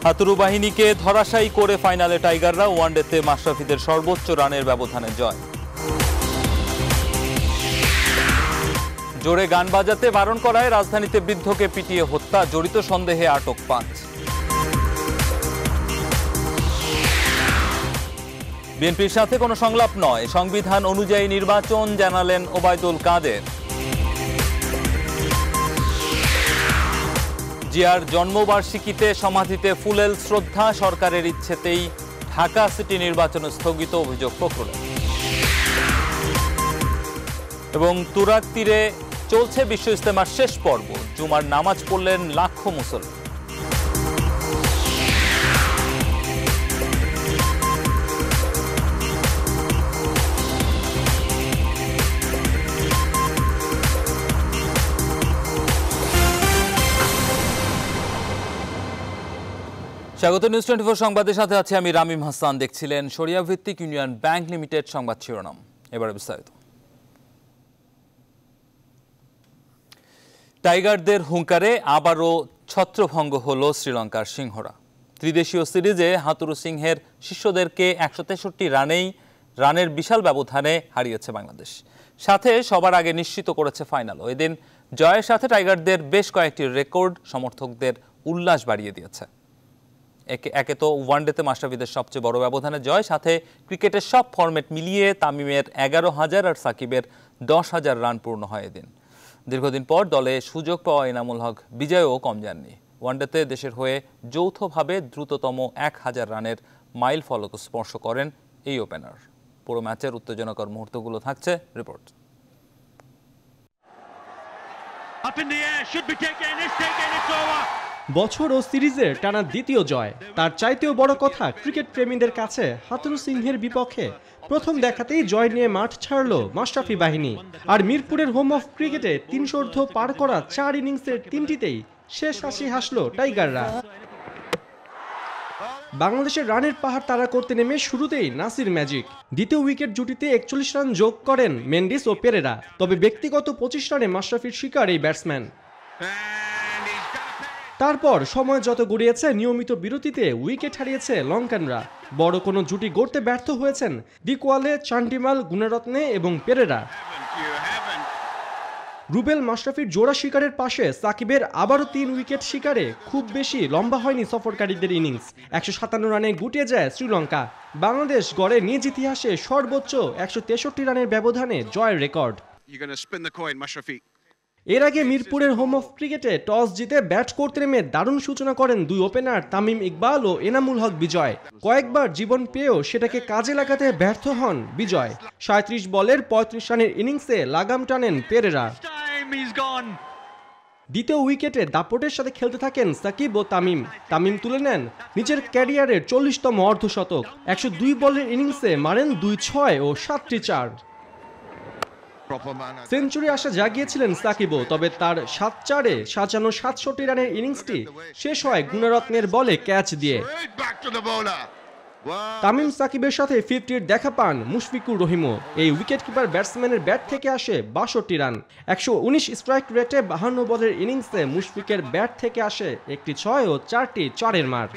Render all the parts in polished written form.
হাতুরু বাহিনীকে ধরাশায়ী করে ফাইনালে টাইগাররা, ওয়ানডেতে মাশরাফিদের সর্বোচ্চ রানের ব্যবধানে জয়। জোরে গান বাজাতে বারণ করায় রাজধানীতে বৃদ্ধকে পিটিয়ে হত্যা, জড়িত সন্দেহে আটক 5। বিএনপির সাথে কোনো সংলাপ নয়, সংবিধান অনুযায়ী নির্বাচন, জানালেন ওবায়দুল কাদের। জিয়ার জন্মবার্ষিকীতে সমাধিতে ফুলেল শ্রদ্ধা, সরকারের ইচ্ছেতেই ঢাকা সিটি নির্বাচন স্থগিত, অভিযোগ ফখরুলের। এবং তুরাগ তীরে চলছে বিশ্ব ইজতেমার শেষ পর্ব, জুমার নামাজ পড়লেন লাখো মুসল্লি। স্বাগত নিউজ 24 সংবাদের সাথে আছে আমি রামিম হাসান। দেখছিলেন শরিয়া ভিত্তিক ইউনিয়ন ব্যাংক লিমিটেড সংবাদ শিরোনাম, এবারে বিস্তারিত। টাইগারদের হুঙ্কারে আবারও ছত্রভঙ্গ হল শ্রীলঙ্কার সিংহরা। ত্রিদেশীয় সিরিজে হাতুরু সিংহের শিষ্যদেরকে 163 রানের বিশাল ব্যবধানে হারিয়েছে বাংলাদেশ, সাথে সবার আগে নিশ্চিত করেছে ফাইনালও। এদিন জয়ের সাথে টাইগারদের বেশ কয়েকটি রেকর্ড সমর্থকদের উল্লাস বাড়িয়ে দিয়েছে। একে তো ওয়ানডেতে মাশরাফিদের সবচেয়ে বড় ব্যবধানে জয়, সাথে ক্রিকেটের সব ফরম্যাট মিলিয়ে তামিমের 11,000 আর সাকিবের 10,000 রান পূর্ণ হয় এদিন। দীর্ঘদিন পর দলে সুযোগ পাওয়া এনামুল হক বিজয়ও কম যাননি। ওয়ানডেতে দেশের হয়ে যৌথভাবে দ্রুততম 1000 রানের মাইল ফলক স্পর্শ করেন এই ওপেনার। পুরো ম্যাচের উত্তেজনাকর মুহূর্তগুলো থাকছে রিপোর্ট। বছর ও সিরিজের টানা দ্বিতীয় জয়, তার চাইতেও বড় কথা ক্রিকেট প্রেমীদের কাছে হাতুরু সিংহের বিপক্ষে প্রথম দেখাতেই জয় নিয়ে মাঠ ছাড়ল মাশরাফি বাহিনী। আর মিরপুরের হোম অফ ক্রিকেটে 300 পার করা 4 ইনিংসের 3টিতেই শেষ হাসি হাসল টাইগাররা। বাংলাদেশের রানের পাহাড় তাড়া করতে নেমে শুরুতেই নাসির ম্যাজিক, দ্বিতীয় উইকেট জুটিতে 41 রান যোগ করেন মেন্ডিস ও পেরেরা। তবে ব্যক্তিগত 25 রানে মাশরাফির শিকার এই ব্যাটসম্যান। তারপর সময় যত গড়িয়েছে, নিয়মিত বিরতিতে উইকেট হারিয়েছে লঙ্কানরা। বড় কোনো জুটি গড়তে ব্যর্থ হয়েছেন দিকওয়ালে, চান্ডিমাল, গুণরত্নে এবং পেরেরা। রুবেল মাশরাফির জোড়া শিকারের পাশে সাকিবের আবারও 3 উইকেট শিকারে খুব বেশি লম্বা হয়নি সফরকারীদের ইনিংস। 157 রানে গুটিয়ে যায় শ্রীলঙ্কা। বাংলাদেশ গড়ে নিজ ইতিহাসে সর্বোচ্চ 163 রানের ব্যবধানে জয়ের রেকর্ড। এর আগে মিরপুরের হোম অফ ক্রিকেটে টস জিতে ব্যাট করতে নেমে দারুণ সূচনা করেন দুই ওপেনার তামিম ইকবাল ও এনামুল হক বিজয়। কয়েকবার জীবন পেয়েও সেটাকে কাজে লাগাতে ব্যর্থ হন বিজয়। 37 বলের 35 রানের ইনিংসে লাগাম টানেন পেরেরা। দ্বিতীয় উইকেটে দাপটের সাথে খেলতে থাকেন সাকিব ও তামিম তুলে নেন নিজের ক্যারিয়ারের 40তম অর্ধশতক। 102 বলের ইনিংসে মারেন 2 6 ও 7টি 4। সেঞ্চুরি আশা জাগিয়েছিলেন সাকিবও, তবে তার 7-4-এ সাজানো 67 রানের ইনিংসটি শেষ হয় গুণরত্নের বলে ক্যাচ দিয়ে। তামিম সাকিবের সাথে 50-র দেখা পান মুশফিকুর রহিমও। এই উইকেটকিপার ব্যাটসম্যানের ব্যাট থেকে আসে 62 রান। 119 স্ট্রাইক রেটে 52 বলের ইনিংসে মুশফিকের ব্যাট থেকে আসে একটি 6 ও 4টি 4-এর মার।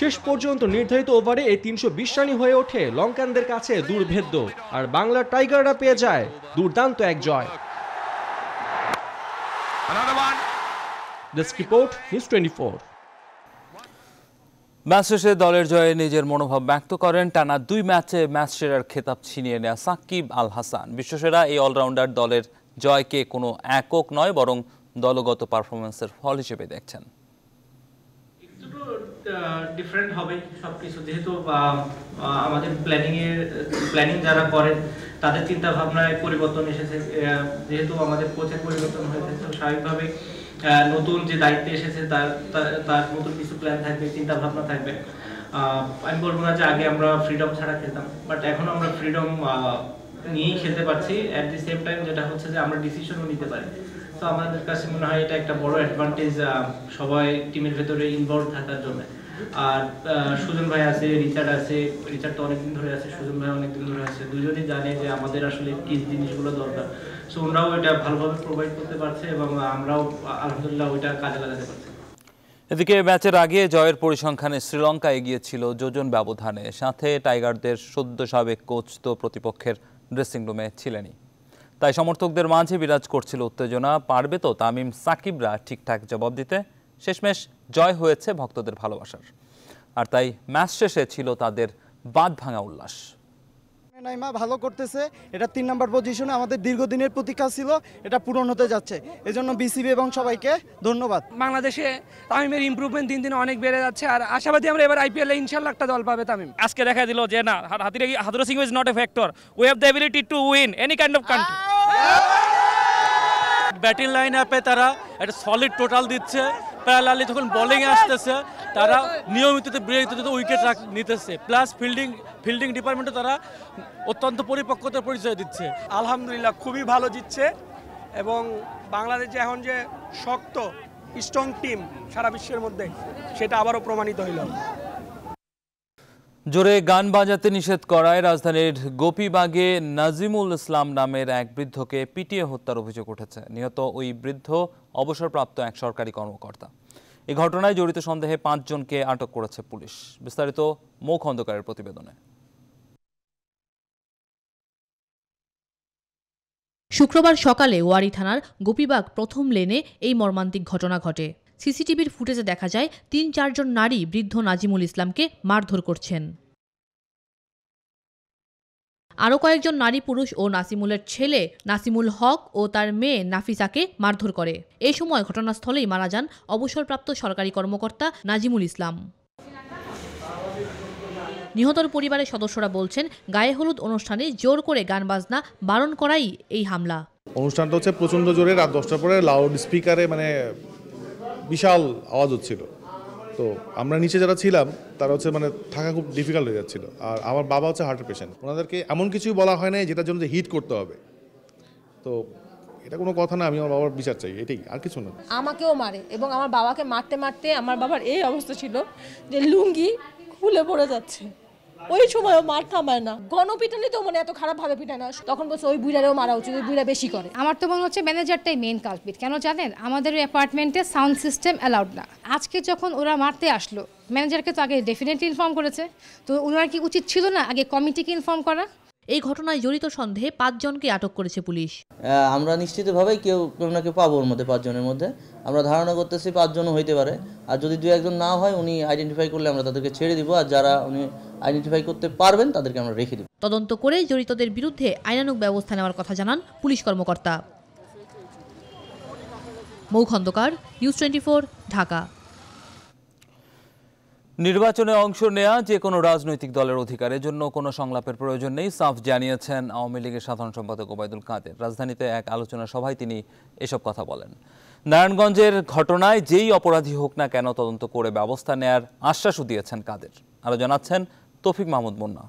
শেষ পর্যন্ত নির্ধারিত ওভারে এই 320 রানই হয়ে ওঠে লঙ্কানদের কাছে দুর্ভেদ্য, আর বাংলার টাইগাররা পেয়ে যায় দুর্দান্ত এক জয়। Desk report, news 24। ম্যাচ শেষে দলের জয়ে নিজের মনোভাব ব্যক্ত করেন টানা 2 ম্যাচে ম্যাচ সেরার খেতাব ছিনিয়ে নেয়া সাকিব আল হাসান। বিশ্বসেরা এই অলরাউন্ডার দলের জয়কে কোনো একক নয়, বরং দলগত পারফরমেন্সের ফল হিসেবে দেখছেন। ডিফারেন্ট হবে সবকিছু, যেহেতু আমাদের প্ল্যানিং যারা করেন তাদের চিন্তা ভাবনায় পরিবর্তন এসেছে, যেহেতু আমাদের কোচের পরিবর্তন হয়েছে, তো স্বাভাবিকভাবে নতুন যে দায়িত্বে এসেছে তার নতুন কিছু প্ল্যান থাকবে, চিন্তা ভাবনা থাকবে। আমি বলবো না যে আগে আমরা ফ্রিডম ছাড়া খেলতাম, বাট এখন আমরা ফ্রিডম নিয়েই খেলতে পারছি। অ্যাট দি সেম টাইম যেটা হচ্ছে যে আমরা ডিসিশনও নিতে পারি। তো আমাদের কাছে মনে হয় এটা একটা বড় অ্যাডভান্টেজ সবাই টিমের ভেতরে ইনভলভ থাকার জন্য। আর সুজন ভাই আছে, রিচার্ড তো অনেকদিন ধরে আছে, সুজন ভাই অনেকদিন ধরে আছে। দুজনেই জানে যে আমাদের আসলে কি জিনিসগুলো দরকার। সো ওনারাও এটা ভালোভাবে প্রোভাইড করতে পারছে এবং আমরাও আলহামদুলিল্লাহ ওইটা কাজে লাগাতে পারছি। এদিকে ম্যাচের আগে জয়ের পরিসংখ্যানে শ্রীলঙ্কা এগিয়েছিল যোজন ব্যবধানে, সাথে টাইগারদের সদ্য সাবেক কোচ তো প্রতিপক্ষের ড্রেসিং রুমে ছিলেনই। তাই সমর্থকদের মাঝে বিরাজ করছিল উত্তেজনা, পারবে তো তামিম সাকিবরা ঠিকঠাক জবাব দিতে। শেষমেশ জয় হয়েছে ভক্তদের ভালোবাসার, আর তাই ম্যাচ শেষে ছিল তাদের বাঁধ ভাঙা উল্লাস। নাইমা ভালো করতেছে, এটা 3 নম্বর পজিশনে আমাদের দীর্ঘদিনের প্রতীক্ষা ছিল, এটা পূরণ হতে যাচ্ছে। এজন্য বিসিবি এবং সবাইকে ধন্যবাদ। বাংলাদেশে তামিমের ইমপ্রুভমেন্ট দিন দিন অনেক বেড়ে যাচ্ছে, আর আশাবাদী আমরা এবার আইপিএলে ইনশাআল্লাহ একটা দল পাবে তামিম। আজকে দেখা দিল যে না, Hathuru Singh is not a factor, we have the ability to win any kind of country. Batting line আপে তারা একটা সলিড টোটাল দিচ্ছে, প্যারালালি যখন বোলিং আসতেছে তারা নিয়মিত উইকেট নিতেছে, প্লাস ফিল্ডিং ডিপার্টমেন্টে তারা অত্যন্ত পরিপক্কতার পরিচয় দিচ্ছে। আলহামদুলিল্লাহ খুবই ভালো জিতছে, এবং বাংলাদেশ যে এখন যে শক্ত স্ট্রং টিম সারা বিশ্বের মধ্যে, সেটা আবারও প্রমাণিত হইল। জোরে গান বাজাতে নিষেধ করায় রাজধানীর গোপীবাগে নাজিমুল ইসলাম নামের এক বৃদ্ধকে পিটিয়ে হত্যার অভিযোগ উঠেছে। নিহত ওই বৃদ্ধ অবসরপ্রাপ্ত এক সরকারি কর্মকর্তা। এই ঘটনায় জড়িত সন্দেহে 5 জনকে আটক করেছে পুলিশ। বিস্তারিত মৌ খন্দকারের প্রতিবেদনে। শুক্রবার সকালে ওয়ারী থানার গোপীবাগ প্রথম লেনে এই মর্মান্তিক ঘটনা ঘটে। সিসিটিভির ফুটেজে দেখা যায় 3-4 জন নারী বৃদ্ধ নাজিমুল ইসলামকে মারধর করছেন। আরও কয়েকজন নারী পুরুষ ও নাসিমুলের ছেলে নাসিমুল হক ও তার মেয়ে নাফিসাকে মারধর করে। এই সময় ঘটনাস্থলেই মারা যান অবসরপ্রাপ্ত সরকারি কর্মকর্তা নাজিমুল ইসলাম। নিহতর পরিবারের সদস্যরা বলছেন, গায়ে হলুদ অনুষ্ঠানে জোর করে গান বাজনা বারণ করাই এই হামলা। অনুষ্ঠানটা হচ্ছে প্রচণ্ড জোরে, রাত 10টার পরে লাউড স্পিকারে বিশাল আওয়াজ হচ্ছিল। তো আমরা নিচে যারা ছিলাম তারা থাকা খুব ডিফিকাল্ট হয়ে যাচ্ছিল। আর আমার বাবা হচ্ছে হার্টের পেশেন্ট, ওনাদেরকে এমন কিছুই বলা হয় নাই যেটার জন্য হিট করতে হবে। তো এটা কোনো কথা না, আমি আমার বাবার বিচার চাই, এটাই, আর কিছু না। আমাকেও মারে, এবং আমার বাবাকে মারতে মারতে আমার বাবার এই অবস্থা ছিল যে লুঙ্গি খুলে পড়ে যাচ্ছে। ওই সময় মার থামায় না, গণপিটানি তো এত খারাপ ভাবে পিটায় না। তখন বলছে ওই বুড়ারেও মারা উচিত, ওই বুড়া বেশি করে। আমার তো মনে হচ্ছে ম্যানেজারটাই মেইন কালপিট। কেন জানেন, আমাদের অ্যাপার্টমেন্টে সাউন্ড সিস্টেম অ্যালাউড না। আজকে যখন ওরা মারতে আসলো, ম্যানেজারকে তো আগে ডেফিনেটলি ইনফর্ম করেছে, তো ওনার কি উচিত ছিল না আগে কমিটিকে ইনফর্ম করা? এই ঘটনায় জড়িত সন্দেহে 5 জনকে আটক করেছে পুলিশ। আমরা নিশ্চিতভাবেই কেউ না কেউ পাবো, ওর মধ্যে 5 জনের মধ্যে আমরা ধারণা করতেছি 5 জনও হইতে পারে। আর যদি 2-1 জন না হয়, উনি আইডেন্টিফাই করলে আমরা তাদেরকে ছেড়ে দিব, আর যারা উনি আইডেন্টিফাই করতে পারবেন তাদেরকে আমরা রেখে দিব। তদন্ত করে জড়িতদের বিরুদ্ধে আইনানুগ ব্যবস্থা নেওয়ার কথা জানান পুলিশ কর্মকর্তা। মৌ খন্দকার, নিউজ 24, ঢাকা। নির্বাচনে অংশ নেওয়া যে কোনো রাজনৈতিক দলের অধিকারের জন্য কোনো সংলাপের প্রয়োজন নেই, সাফ জানিয়েছেন আওয়ামী লীগের সাধারণ সম্পাদক ওবায়দুল কাদের। রাজধানীতে এক আলোচনা সভায় তিনি এসব কথা বলেন। নারায়ণগঞ্জের ঘটনায় যেই অপরাধী হোক না কেন তদন্ত করে ব্যবস্থা নেয়ার আশ্বাসও দিয়েছেন কাদের। আরও জানাচ্ছেন তৌফিক মাহমুদ মুন্না।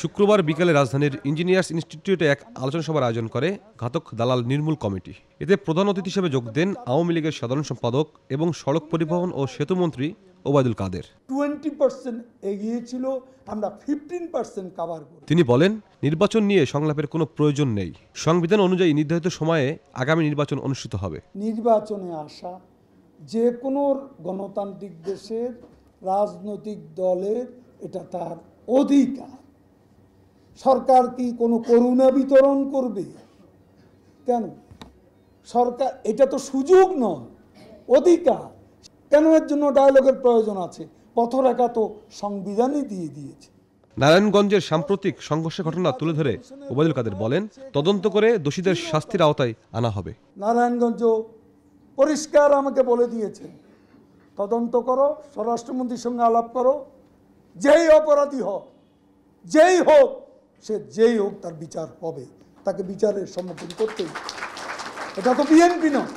শুক্রবার বিকেলে রাজধানীর ইঞ্জিনিয়ার্স ইনস্টিটিউটে এক আলোচনা সভার আয়োজন করে ঘাতক দালাল নির্মূল কমিটি। এতে প্রধান অতিথি হিসেবে যোগ দেন আওয়ামী লীগের সাধারণ সম্পাদক এবং সড়ক পরিবহন ও সেতুমন্ত্রী ওবায়দুল কাদের। 20% এগিয়ে ছিল, আমরা 15% কভার করি। তিনি বলেন, নির্বাচন নিয়ে সংলাপের কোনো প্রয়োজন নেই। সংবিধান অনুযায়ী নির্ধারিত সময়ে আগামী নির্বাচন অনুষ্ঠিত হবে। নির্বাচনে আসা যে কোনো গণতান্ত্রিক দেশের রাজনৈতিক দলের এটা তার অধিকার। সরকার কি কোনো করুণা বিতরণ করবে? কেন? সরকার, এটা তো সুযোগ নয়, অধিকার। কেন এর জন্য ডায়ালগের প্রয়োজন আছে? পথরেখা তো সংবিধানই দিয়ে দিয়েছে। নারায়ণগঞ্জের সাম্প্রতিক সংঘর্ষের ঘটনা তুলে ধরে ওবায়দুল কাদের বলেন, তদন্ত করে দোষীদের শাস্তির আওতায় আনা হবে। নারায়ণগঞ্জ পরিষ্কার আমাকে বলে দিয়েছেন, তদন্ত করো, স্বরাষ্ট্রমন্ত্রীর সঙ্গে আলাপ করো, যেই অপরাধী হোক, যেই হোক, সে যেই হোক তার বিচার হবে, তাকে বিচারের সম্মুখীন করতেই। এটা তো বিএনপি নয়।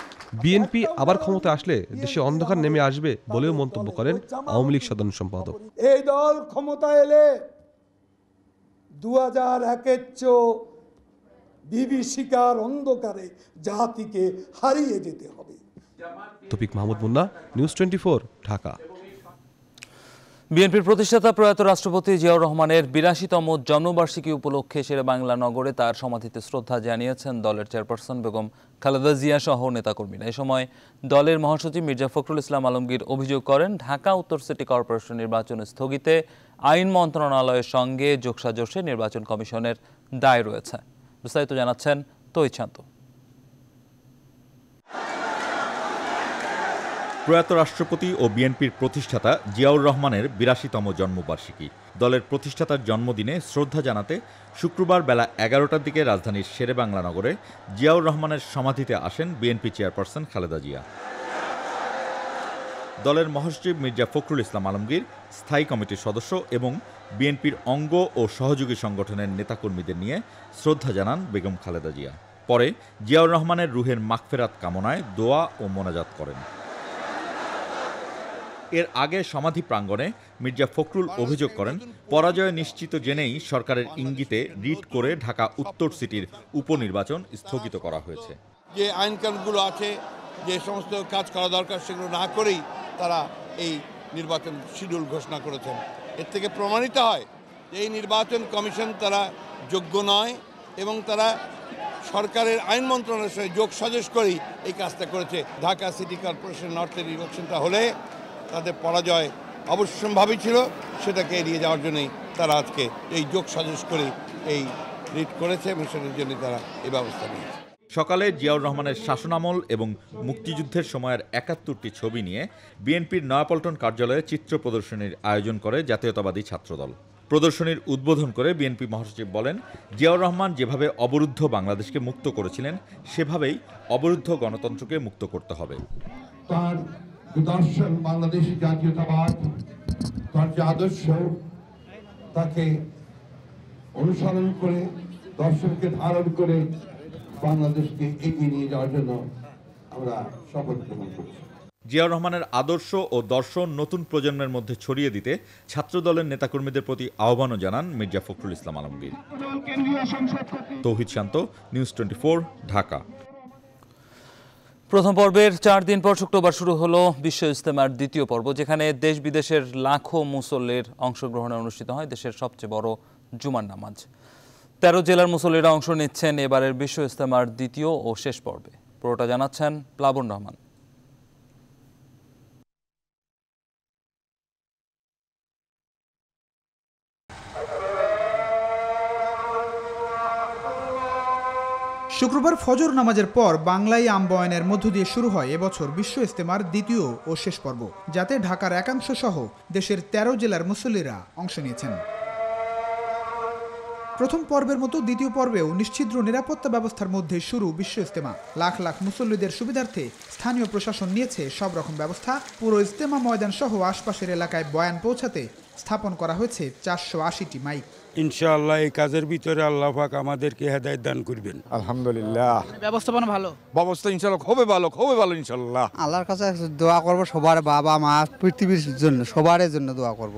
বিএনপি আবার ক্ষমতায় আসলে দেশে অন্ধকার নেমে আসবে বলেও মন্তব্য করেন আওয়ামী লীগ সাধারণ সম্পাদক। এই দল ক্ষমতায় এলে 2001-এর চেয়েও বিভীষিকার অন্ধকারে জাতিকে হারিয়ে যেতে হবে। তৌফিক মাহমুদ মুন্না, নিউজ 24, ঢাকা। বিএনপির প্রতিষ্ঠাতা প্রয়াত রাষ্ট্রপতি জিয়াউর রহমানের ৮২তম জন্মবার্ষিকী উপলক্ষে শেরেবাংলা নগরে তার সমাধিতে শ্রদ্ধা জানিয়েছেন দলের চেয়ারপারসন বেগম খালেদা জিয়া সহ নেতাকর্মীরা। এ সময় দলের মহাসচিব মির্জা ফখরুল ইসলাম আলমগীর অভিযোগ করেন, ঢাকা উত্তর সিটি কর্পোরেশন নির্বাচন স্থগিতে আইন মন্ত্রণালয়ের সঙ্গে যোগসাজশে নির্বাচন কমিশনের দায় রয়েছে। বিস্তারিত জানাচ্ছেন তৌহিদ শান্ত। প্রয়াত রাষ্ট্রপতি ও বিএনপির প্রতিষ্ঠাতা জিয়াউর রহমানের ৮২তম জন্মবার্ষিকী। দলের প্রতিষ্ঠাতার জন্মদিনে শ্রদ্ধা জানাতে শুক্রবার বেলা ১১টার দিকে রাজধানীর শেরেবাংলা নগরে জিয়াউর রহমানের সমাধিতে আসেন বিএনপি চেয়ারপারসন খালেদা জিয়া। দলের মহাসচিব মির্জা ফখরুল ইসলাম আলমগীর, স্থায়ী কমিটির সদস্য এবং বিএনপির অঙ্গ ও সহযোগী সংগঠনের নেতাকর্মীদের নিয়ে শ্রদ্ধা জানান বেগম খালেদা জিয়া। পরে জিয়াউর রহমানের রুহের মাগফিরাত কামনায় দোয়া ও মোনাজাত করেন। এর আগে সমাধি প্রাঙ্গণে মির্জা ফখরুল অভিযোগ করেন, পরাজয় নিশ্চিত জেনেই সরকারের ইঙ্গিতে রিট করে ঢাকা উত্তর সিটির উপনির্বাচন স্থগিত করা হয়েছে। যে আইনকানুনগুলো আছে, যে সমস্ত কাজ করা দরকার সেগুলো না করেই তারা এই নির্বাচন শিডিউল ঘোষণা করেছেন। এর থেকে প্রমাণিত হয় যে এই নির্বাচন কমিশন তারা যোগ্য নয় এবং তারা সরকারের আইন মন্ত্রণালয়ের সঙ্গে যোগ সাজশ করেই এই কাজটা করেছে। ঢাকা সিটি কর্পোরেশন নর্থের ইলেকশনটা হলে তাদের পরাজয় অবশ্যম্ভাবী ছিল, সেটাকে এড়িয়ে যাওয়ার জন্যই তারা আজকে এই যোগ সাজশ করে এই রিট করেছে এবং সেটার জন্য তারা এই ব্যবস্থা নিয়েছে। সকালে জিয়াউর রহমানের শাসনামল এবং মুক্তিযুদ্ধের সময়ের ৭১টি ছবি নিয়ে বিএনপির নয়াপল্টন কার্যালয়ে চিত্র প্রদর্শনীর আয়োজন করে জাতীয়তাবাদী ছাত্রদল। প্রদর্শনীর উদ্বোধন করে বিএনপি মহাসচিব বলেন, জিয়াউর রহমান যেভাবে অবরুদ্ধ বাংলাদেশকে মুক্ত করেছিলেন সেভাবেই অবরুদ্ধ গণতন্ত্রকে মুক্ত করতে হবে। তার দর্শন, বাংলাদেশি জাতীয়তাবাদ, তার যে আদর্শ, তাকে অনুসরণ করে দর্শনকে ধারণ করে বাংলাদেশকে এগিয়ে নিয়ে যাওয়ার জন্য আমরা শপথ গ্রহণ করছি। জিয়াউর রহমানের আদর্শ ও দর্শন নতুন প্রজন্মের মধ্যে ছড়িয়ে দিতে ছাত্রদলের নেতাকর্মীদের প্রতি আহ্বানও জানান মির্জা ফখরুল ইসলাম আলমগীর। তৌহিদ শান্ত, নিউজ 24, ঢাকা। প্রথম পর্বের ৪ দিন পর শুক্রবার শুরু হলো বিশ্ব ইজতেমার দ্বিতীয় পর্ব, যেখানে দেশ বিদেশের লাখো মুসল্লির অংশগ্রহণে অনুষ্ঠিত হয় দেশের সবচেয়ে বড় জুমার নামাজ। ১৩ জেলার মুসল্লিরা অংশ নিচ্ছেন এবারের বিশ্ব ইজতেমার দ্বিতীয় ও শেষ পর্বে। পুরোটা জানাচ্ছেন প্লাবন রহমান। শুক্রবার ফজর নামাজের পর বাংলায় আমবয়ানের মধ্য দিয়ে শুরু হয় এবছর বিশ্ব ইজতেমার দ্বিতীয় ও শেষ পর্ব, যাতে ঢাকার একাংশ সহ দেশের ১৩ জেলার মুসল্লিরা অংশ নিয়েছেন। প্রথম পর্বের মতো দ্বিতীয় পর্বেও নিশ্ছিদ্র নিরাপত্তা ব্যবস্থার মধ্যে শুরু বিশ্ব ইজতেমা। লাখ লাখ মুসল্লিদের সুবিধার্থে স্থানীয় প্রশাসন নিয়েছে সব রকম ব্যবস্থা। পুরো ইজতেমা ময়দান সহ আশপাশের এলাকায় বয়ান পৌঁছাতে স্থাপন করা হয়েছে ৪৮০টি মাইক। ইনশাআল্লাহ এই কাজের ভিতরে আল্লাহ পাক আমাদেরকে হেদায়েত দান করবেন। আলহামদুলিল্লাহ, ব্যবস্থাপনা ভালো, ব্যবস্থা ইনশাআল্লাহ খুবই ভালো ইনশাআল্লাহ। আল্লাহর কাছে দোয়া করব, সবার বাবা মা পৃথিবীর জন্য সবার জন্য দোয়া করব।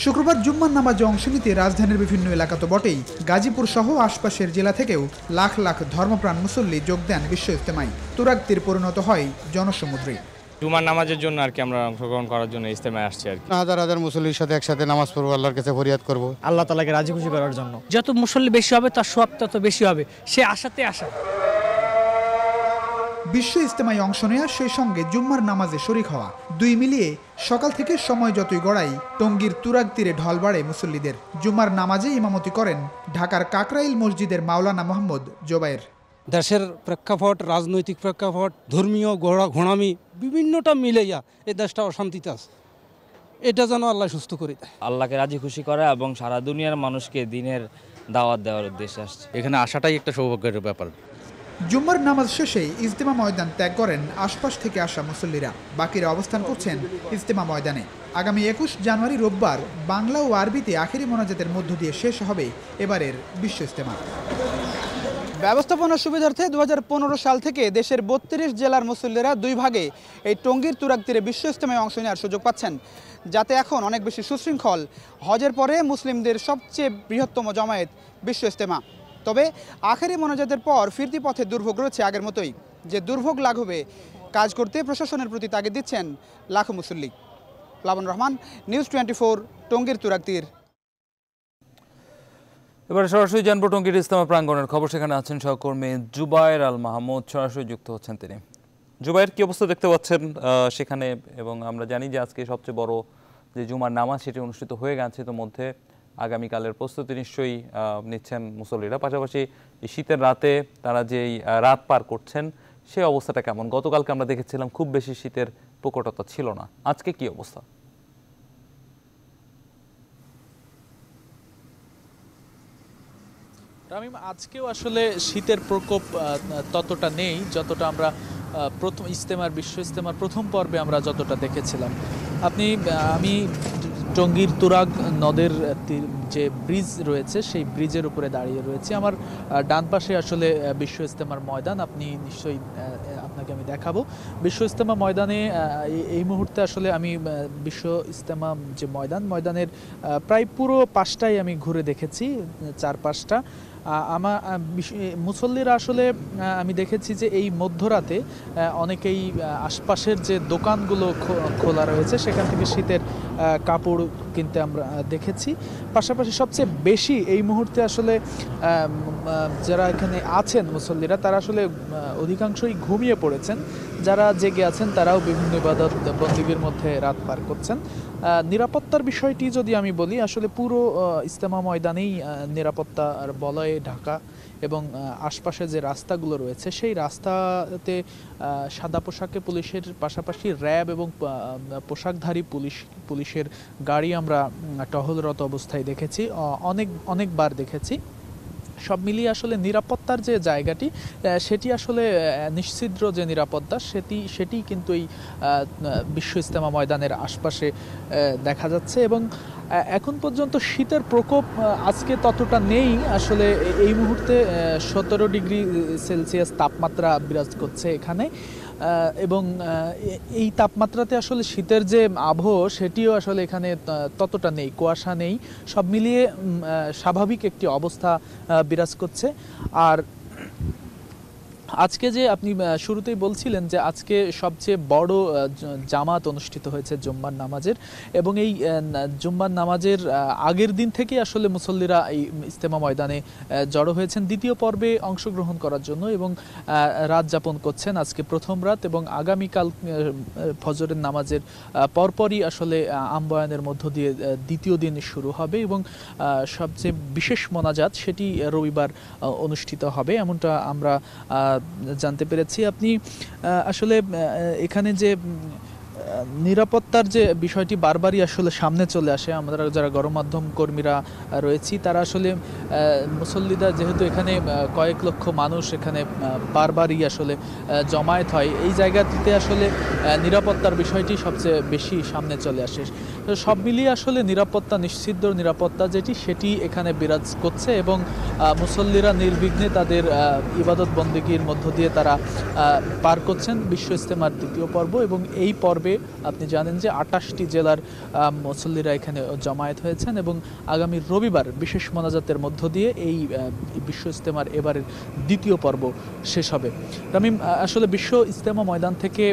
শুক্রবার জুম্মার নামাজে অংশ নিতে রাজধানীর বিভিন্ন এলাকা তো বটেই, গাজীপুর সহ আশপাশের জেলা থেকেও লাখ লাখ ধর্মপ্রাণ মুসল্লি যোগ দেন বিশ্ব ইজতেমায়। তুরাগতীর পরিণত হয় জনসমুদ্রে। জুমার নামাজের জন্য আর কি আমরা অংশগ্রহণ করার জন্য ইজতেমায় আসছি আর কি। হাজার হাজার মুসল্লির সাথে একসাথে নামাজ পড়বো, আল্লাহর কাছে ফরিয়াদ করব, আল্লাহ তাআলাকে রাজি খুশি করার জন্য। যত মুসল্লি বেশি হবে তার সওয়াব তত বেশি হবে, সে আশাতে আসা। বিশ্ব ইজতেমায় অংশ নেওয়া, সেই সঙ্গে জুম্মার নামাজে শরীক হওয়া, দুই মিলিয়ে সকাল থেকে সময় যতই গড়াই টঙ্গীর তুরাগ তীরে ঢল বাড়ে মুসল্লিদের। জুম্মার নামাজে ইমামতি করেন ঢাকার কাকরাইল মসজিদের মাওলানা মোহাম্মদ জোবায়ের। দেশের প্রেক্ষাপট, রাজনৈতিক প্রেক্ষাপট, ধর্মীয় ঘোড়ামি বিভিন্নটা মিলাইয়া এই দেশটা অশান্তিতে আছে, এটা যেন আল্লাহ সুস্থ করে দেয়। আল্লাহকে রাজি খুশি করা এবং সারা দুনিয়ার মানুষকে দিনের দাওয়াত দেওয়ার উদ্দেশ্যে আসছে। এখানে আসাটাই একটা সৌভাগ্যের ব্যাপার। জুম্মার নামাজ শেষে ইজতেমা ময়দান ত্যাগ করেন আশপাশ থেকে আসা মুসল্লিরা। বাকিরা অবস্থান করছেন ইজতেমা ময়দানে। আগামী ২১ জানুয়ারি রোববার বাংলা ও আরবিতে আখেরি মোনাজাতের মধ্য দিয়ে শেষ হবে এবারের বিশ্ব ইজতেমা। ব্যবস্থাপনার সুবিধার্থে ২০১৫ সাল থেকে দেশের ৩২ জেলার মুসল্লিরা দুই ভাগে এই টঙ্গীর তুরাগ তীরে বিশ্ব ইজতেমায় অংশ নেওয়ার সুযোগ পাচ্ছেন, যাতে এখন অনেক বেশি সুশৃঙ্খল। হজের পরে মুসলিমদের সবচেয়ে বৃহত্তম জমায়েত বিশ্ব ইজতেমা। তবে আখেরি মোনাজাতের পর ফিরতি পথে দুর্ভোগ রয়েছে আগের মতোই। যে দুর্ভোগ লাঘবে কাজ করতে প্রশাসনের প্রতি তাগিদ দিচ্ছেন লাখো মুসল্লি। প্লাবন রহমান, নিউজ 24, টঙ্গীর তুরাগতীর। এবারে সরাসরি জানবো টঙ্গীর ইজতেমা প্রাঙ্গণের খবর। সেখানে আছেন সহকর্মী জুবায়ের আল মাহমুদ, সরাসরি যুক্ত হচ্ছেন তিনি। জুবায়ের, কি অবস্থা দেখতে পাচ্ছেন সেখানে? এবং আমরা জানি যে আজকে সবচেয়ে বড় যে জুমার নামাজ সেটি অনুষ্ঠিত হয়ে গেছে, তো মধ্যে আগামীকালের প্রস্তুতি নিশ্চয়ই নিচ্ছেন মুসল্লিরা। পাশাপাশি এই শীতের রাতে তারা যেই রাত পার করছেন সেই অবস্থাটা কেমন? গতকালকে আমরা দেখেছিলাম খুব বেশি শীতের প্রকটতা ছিল না, আজকে কি অবস্থা? তামিম, আজকেও আসলে শীতের প্রকোপ ততটা নেই যতটা আমরা প্রথম বিশ্ব ইজতেমার প্রথম পর্বে আমরা যতটা দেখেছিলাম। আমি টঙ্গীর তুরাগ নদের যে ব্রিজ রয়েছে সেই ব্রিজের উপরে দাঁড়িয়ে রয়েছি। আমার ডান পাশে আসলে বিশ্ব ইজতেমার ময়দান, আপনি নিশ্চয়ই আপনাকে আমি দেখাবো। বিশ্ব ইজতেমা ময়দানে এই মুহূর্তে আসলে আমি বিশ্ব ইজতেমা যে ময়দানের প্রায় পুরো পাশটাই আমি ঘুরে দেখেছি, 4-5টা। আমার মুসল্লিরা আসলে আমি দেখেছি যে এই মধ্যরাতে অনেকেই আশপাশের যে দোকানগুলো খোলা রয়েছে সেখান থেকে শীতের কাপড় কিনতে আমরা দেখেছি। পাশাপাশি সবচেয়ে বেশি এই মুহূর্তে আসলে যারা এখানে আছেন মুসল্লিরা, তারা আসলে অধিকাংশই ঘুমিয়ে পড়েছেন। যারা জেগে আছেন তারাও বিভিন্ন ইবাদত বন্দেগীর মধ্যে রাত পার করছেন। নিরাপত্তার বিষয়টি যদি আমি বলি, আসলে পুরো ইজতেমা ময়দানেই নিরাপত্তার বলয়ে ঢাকা এবং আশপাশে যে রাস্তাগুলো রয়েছে সেই রাস্তাতে সাদা পোশাকে পুলিশের পাশাপাশি র্যাব এবং পোশাকধারী পুলিশের গাড়ি আমরা টহলরত অবস্থায় দেখেছি, অনেকবার দেখেছি। সব মিলিয়ে আসলে নিরাপত্তার যে জায়গাটি সেটি আসলে নিশ্চিদ্র যে নিরাপত্তা সেটি কিন্তু এই বিশ্ব ইজতেমা ময়দানের আশপাশে দেখা যাচ্ছে। এবং এখন পর্যন্ত শীতের প্রকোপ আজকে ততটা নেই। আসলে এই মুহূর্তে 17 ডিগ্রি সেলসিয়াস তাপমাত্রা বিরাজ করছে এখানে, এবং এই তাপমাত্রাতে আসলে শীতের যে আবহ সেটিও আসলে এখানে ততটা নেই, কুয়াশা নেই। সব মিলিয়ে স্বাভাবিক একটি অবস্থা বিরাজ করছে। আর আজকে যে আপনি শুরুতেই বলছিলেন যে আজকে সবচেয়ে বড় জামাত অনুষ্ঠিত হয়েছে জুম্মার নামাজের, এবং এই জুম্মার নামাজের আগের দিন থেকে আসলে মুসল্লিরা এই ইজতেমা ময়দানে জড়ো হয়েছেন দ্বিতীয় পর্বে অংশগ্রহণ করার জন্য, এবং রাত যাপন করছেন। আজকে প্রথম রাত এবং আগামীকাল ফজরের নামাজের পরপরই আসলে আমবয়ানের মধ্য দিয়ে দ্বিতীয় দিন শুরু হবে, এবং সবচেয়ে বিশেষ মোনাজাত সেটি রবিবার অনুষ্ঠিত হবে, এমনটা আমরা জানতে পেরেছি। আপনি আসলে এখানে যে নিরাপত্তার যে বিষয়টি বারবারই আসলে সামনে চলে আসে, আমরা যারা গণমাধ্যম কর্মীরা রয়েছি তারা আসলে মুসল্লিরা যেহেতু এখানে কয়েক লক্ষ মানুষ এখানে বারবারই আসলে জমায়েত হয়, এই জায়গাটিতে আসলে নিরাপত্তার বিষয়টি সবচেয়ে বেশি সামনে চলে আসে। সব মিলিয়ে আসলে নিরাপত্তা, নিশ্চিদ্র নিরাপত্তা সেটি এখানে বিরাজ করছে, এবং মুসল্লিরা নির্বিঘ্নে তাদের ইবাদত বন্দেগীর মধ্য দিয়ে তারা পার করছেন বিশ্ব ইজতেমার দ্বিতীয় পর্ব। এবং এই পর্বে আপনি জানেন যে 28টি জেলার মুসল্লিরা এখানে জমায়েত হয়েছেন, এবং আগামী রবিবার বিশেষ মোনাজাতের মধ্য দিয়ে এই বিশ্ব ইজতেমার এবারের দ্বিতীয় পর্ব শেষ হবে। তামিম, আসলে বিশ্ব ইজতেমা ময়দান থেকে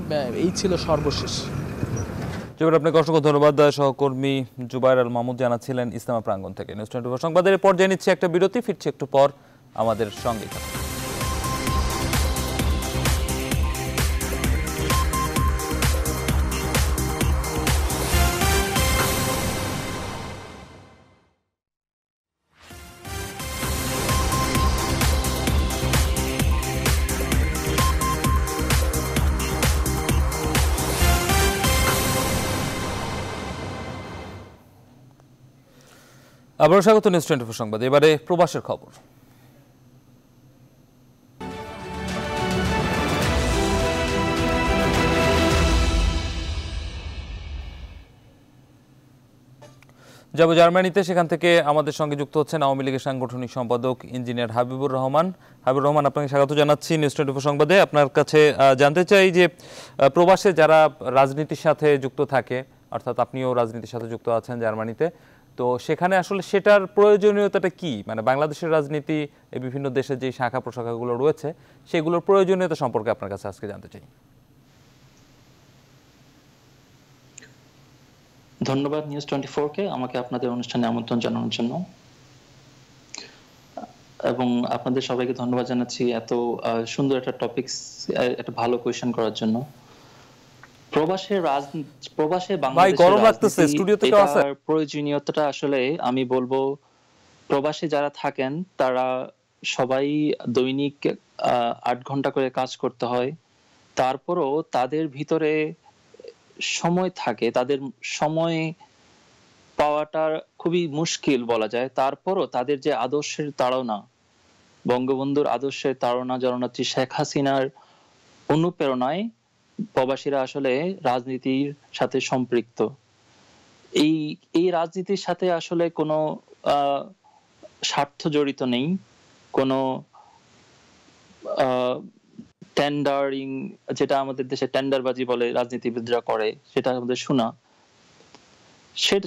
এই ছিল সর্বশেষ। আপনাকে অসংখ্য ধন্যবাদ। সহকর্মী জুবায়ের আল মাহমুদ জানাচ্ছিলেন ইজতেমা প্রাঙ্গণ থেকে। নিউজ 24 সংবাদের পর্যায়ে নিচ্ছে একটা বিরতি, ফিরছে একটু পর, আমাদের সঙ্গে থাকুন। আবারও স্বাগত নিউজ 24 সংবাদ। এবারে প্রবাসের খবর। যাব জার্মানিতে, সেখান থেকে আমাদের সঙ্গে যুক্ত হচ্ছেন আওয়ামী লীগের সাংগঠনিক সম্পাদক ইঞ্জিনিয়ার হাবিবুর রহমান। হাবিবুর রহমান, আপনাকে স্বাগত জানাচ্ছি নিউজ 24 সংবাদে। আপনার কাছে জানতে চাই যে প্রবাসে যারা রাজনীতির সাথে যুক্ত থাকে, অর্থাৎ আপনিও রাজনীতির সাথে যুক্ত আছেন জার্মানিতে, তো সেখানে আসলে সেটার প্রয়োজনীয়তাটা কি? মানে বাংলাদেশের রাজনীতি, এই বিভিন্ন দেশের যে শাখা প্রশাখাগুলো রয়েছে সেগুলোর প্রয়োজনীয়তা সম্পর্কে আপনার কাছে আজকে জানতে চাই। ধন্যবাদ নিউজ 24-কে আমাকে আপনাদের অনুষ্ঠানে আমন্ত্রণ জানানোর জন্য, এবং আপনাদের সবাইকে ধন্যবাদ জানাচ্ছি এত সুন্দর একটা টপিকস, একটা ভালো কোয়েশ্চেন করার জন্য। প্রবাসে বাংলাদেশের প্রয়োজনীয়তাটা আসলে আমি বলবো, প্রবাসে যারা থাকেন তারা সবাই দৈনিক 8 ঘন্টা করে কাজ করতে হয়, তারপরও তাদের ভিতরে সময় থাকে, তাদের সময় পাওয়াটা খুবই মুশকিল বলা যায়। তারপরও তাদের যে আদর্শের তাড়না, বঙ্গবন্ধুর আদর্শের তাড়না, জননেত্রী শেখ হাসিনার অনুপ্রেরণায় প্রবাসীরা আসলে রাজনীতির সাথে সম্পৃক্ত। এই রাজনীতির সাথে আসলে কোনো স্বার্থ জড়িত নেই, কোনো টেন্ডারিং, যেটা আমাদের দেশে টেন্ডারবাজি বলে রাজনীতিবিদরা করে, সেটা আমাদের শোনা,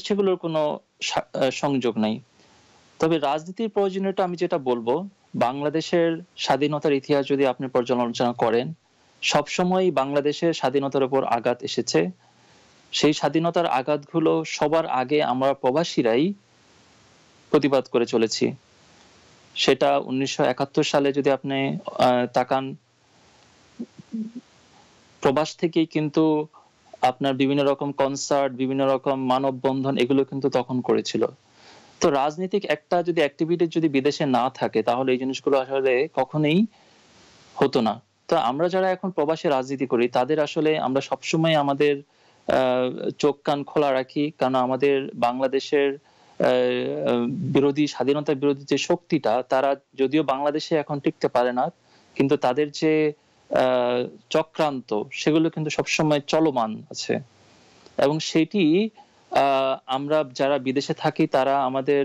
সেগুলোর কোনো সংযোগ নাই। তবে রাজনীতির প্রয়োজনীয়তা আমি যেটা বলবো, বাংলাদেশের স্বাধীনতার ইতিহাস যদি আপনি পর্যালোচনা করেন, সবসময় বাংলাদেশের স্বাধীনতার উপর আঘাত এসেছে। সেই স্বাধীনতার আঘাতগুলো সবার আগে আমরা প্রবাসীরাই প্রতিবাদ করে চলেছি। সেটা 1971 সালে যদি আপনি তাকান, প্রবাস থেকেই কিন্তু আপনার বিভিন্ন রকম কনসার্ট, বিভিন্ন রকম মানববন্ধন এগুলো কিন্তু তখন করেছিল। তো রাজনৈতিক একটা যদি অ্যাক্টিভিটি যদি বিদেশে না থাকে, তাহলে এই জিনিসগুলো আসলে কখনোই হতো না। তো আমরা যারা এখন প্রবাসে রাজনীতি করি, তাদের আসলে আমরা সবসময় আমাদের চোখ কান খোলা রাখি, কারণ আমাদের বাংলাদেশের বিরোধী, স্বাধীনতা বিরোধী যে শক্তিটা, তারা যদিও বাংলাদেশে এখন টিকতে পারে না, কিন্তু তাদের যে চক্রান্ত সেগুলো কিন্তু সবসময় চলমান আছে। এবং সেটি আমরা যারা বিদেশে থাকি তারা আমাদের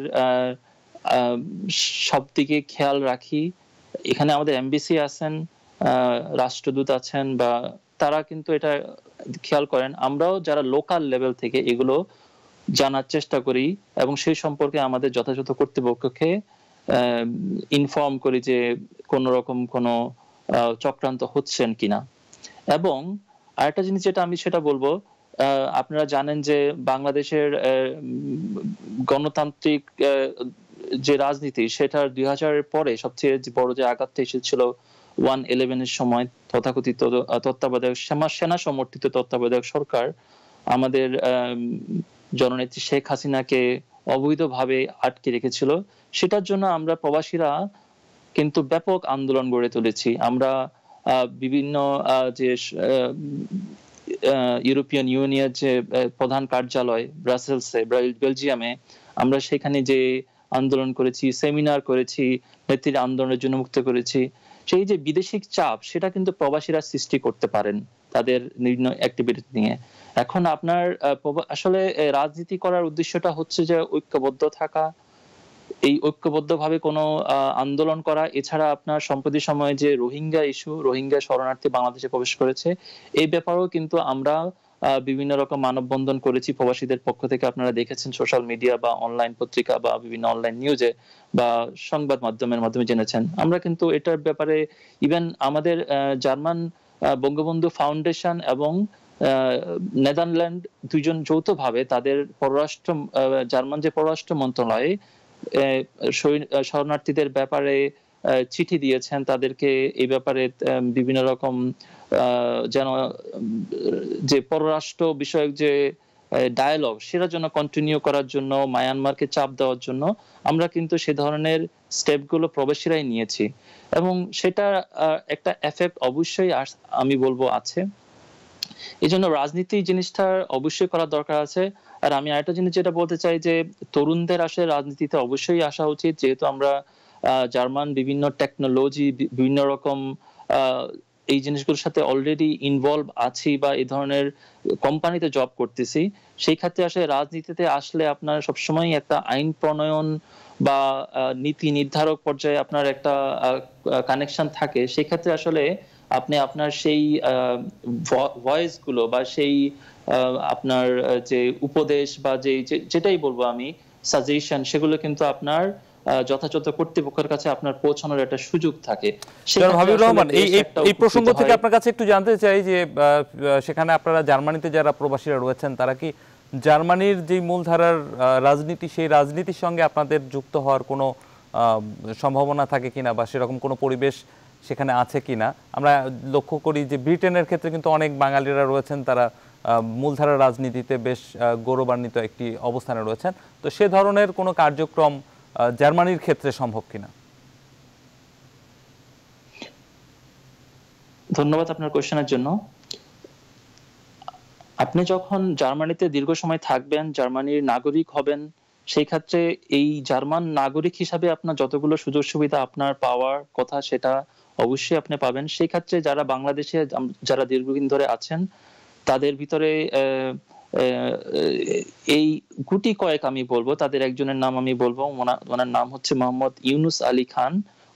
সব দিকে খেয়াল রাখি। এখানে আমাদের এমবিসি আছেন, রাষ্ট্রদূত আছেন, বা তারা কিন্তু এটা খেয়াল করেন। আমরাও যারা লোকাল লেভেল থেকে এগুলো জানার চেষ্টা করি এবং সেই সম্পর্কে আমাদের যথাযথ কর্তৃপক্ষকে ইনফর্ম করি যে কোন রকম কোনো চক্রান্ত হচ্ছেন কিনা। এবং আরেকটা জিনিস যেটা আমি সেটা বলবো, আপনারা জানেন যে বাংলাদেশের গণতান্ত্রিক যে রাজনীতি, সেটার 2000-এর পরে সবচেয়ে বড় যে আঘাতটা এসেছিল 1/11-এর সময়, তথাকথিত তত্ত্বাবধায়ক সেনা সমর্থিত তত্ত্বাবধায়ক সরকার আমাদের জননেত্রী শেখ হাসিনাকে অবৈধভাবে আটকে রেখেছিল। সেটার জন্য আমরা প্রবাসীরা কিন্তু ব্যাপক আন্দোলন গড়ে তুলেছি। আমরা বিভিন্ন যে ইউরোপিয়ান ইউনিয়নের যে প্রধান কার্যালয় ব্রাসেলসে, বেলজিয়ামে, আমরা সেখানে যে আন্দোলন করেছি, সেমিনার করেছি, নেত্রীর আন্দোলনের জন্য মুক্ত করেছি। সেই যে বিদেশি চাপ, সেটা কিন্তু প্রবাসীরা সৃষ্টি করতে পারেন তাদের বিভিন্ন অ্যাক্টিভিটি নিয়ে। এখন আপনার আসলে রাজনীতি করার উদ্দেশ্যটা হচ্ছে যে ঐক্যবদ্ধ থাকা, এই ঐক্যবদ্ধভাবে কোনো আন্দোলন করা। এছাড়া আপনার সম্প্রতি সময়ে যে রোহিঙ্গা ইস্যু, রোহিঙ্গা শরণার্থী বাংলাদেশে প্রবেশ করেছে, এই ব্যাপারেও কিন্তু আমরা বিভিন্ন রকম মানববন্ধন করেছি প্রবাসীদের পক্ষ থেকে। আপনারা দেখেছেন সোশ্যাল মিডিয়া বা অনলাইন পত্রিকা বা বিভিন্ন অনলাইন নিউজে বা সংবাদ মাধ্যমের মাধ্যমে জেনেছেন। আমরা কিন্তু এটার ব্যাপারে ইভেন আমাদের জার্মান বঙ্গবন্ধু ফাউন্ডেশন এবং নেদারল্যান্ড দুইজন যৌথভাবে তাদের পররাষ্ট্র, জার্মান যে পররাষ্ট্র মন্ত্রণালয়ে শরণার্থীদের ব্যাপারে চিঠি দিয়েছেন, তাদেরকে এই ব্যাপারে বিভিন্ন রকম যেন যে পররাষ্ট্র বিষয়ক যে ডায়ালগ, সেটার জন্য কন্টিনিউ করার জন্য, মায়ানমারকে চাপ দেওয়ার জন্য আমরা কিন্তু সে ধরনের স্টেপগুলো প্রবাসীরাই নিয়েছি। এবং সেটা একটা এফেক্ট অবশ্যই আমি বলবো আছে। এই জন্য রাজনীতি জিনিসটা অবশ্যই করার দরকার আছে। আর আমি আরেকটা জিনিস যেটা বলতে চাই যে তরুণদের আসলে রাজনীতিতে অবশ্যই আসা উচিত, যেহেতু আমরা জার্মান বিভিন্ন টেকনোলজি, বিভিন্ন রকম এই জিনিসগুলোর সাথে অলরেডি ইনভলভ আছি বা এই ধরনের কোম্পানিতে জব করতেছি। সেই ক্ষেত্রে আসলে রাজনীতিতে আসলে আপনার সবসময় একটা আইন প্রণয়ন বা নীতি নির্ধারক পর্যায়ে আপনার একটা কানেকশন থাকে। সেই ক্ষেত্রে আসলে আপনি আপনার সেই ভয়েস গুলো বা সেই আপনার যে উপদেশ বা যেটাই বলবো আমি সাজেশন, সেগুলো কিন্তু আপনার যথাযথ কর্তৃপক্ষের কাছে আপনার পৌঁছানোর একটা সুযোগ থাকে। হাবিবুর রহমান, এই প্রসঙ্গ থেকে আপনার কাছে একটু জানতে চাই যে সেখানে আপনারা জার্মানিতে যারা প্রবাসীরা রয়েছেন, তারা কি জার্মানির যে মূলধারার রাজনীতি, সেই রাজনীতির সঙ্গে আপনাদের যুক্ত হওয়ার কোনো সম্ভাবনা থাকে কিনা, বা সেরকম কোনো পরিবেশ সেখানে আছে কিনা? আমরা লক্ষ্য করি যে ব্রিটেনের ক্ষেত্রে কিন্তু অনেক বাঙালিরা রয়েছেন, তারা মূলধারার রাজনীতিতে বেশ গৌরবান্বিত একটি অবস্থানে রয়েছেন। তো সে ধরনের কোনো কার্যক্রম জার্মানির ক্ষেত্রে সম্ভব কিনা? ধন্যবাদ আপনার কোশ্চেনের জন্য। আপনি যখন জার্মানিতে দীর্ঘ সময় থাকবেন, জার্মানির নাগরিক হবেন, সেই ক্ষেত্রে এই জার্মান নাগরিক হিসাবে আপনার যতগুলো সুযোগ সুবিধা আপনার পাওয়ার কথা সেটা অবশ্যই আপনি পাবেন। সেই ক্ষেত্রে যারা বাংলাদেশে যারা দীর্ঘদিন ধরে আছেন তাদের ভিতরে এই গুটি কয়েক আমি বলবো, তাদের একজনের নাম আমি বলবো, ওনার নাম হচ্ছে মোহাম্মদ ইউনুস আলী খান।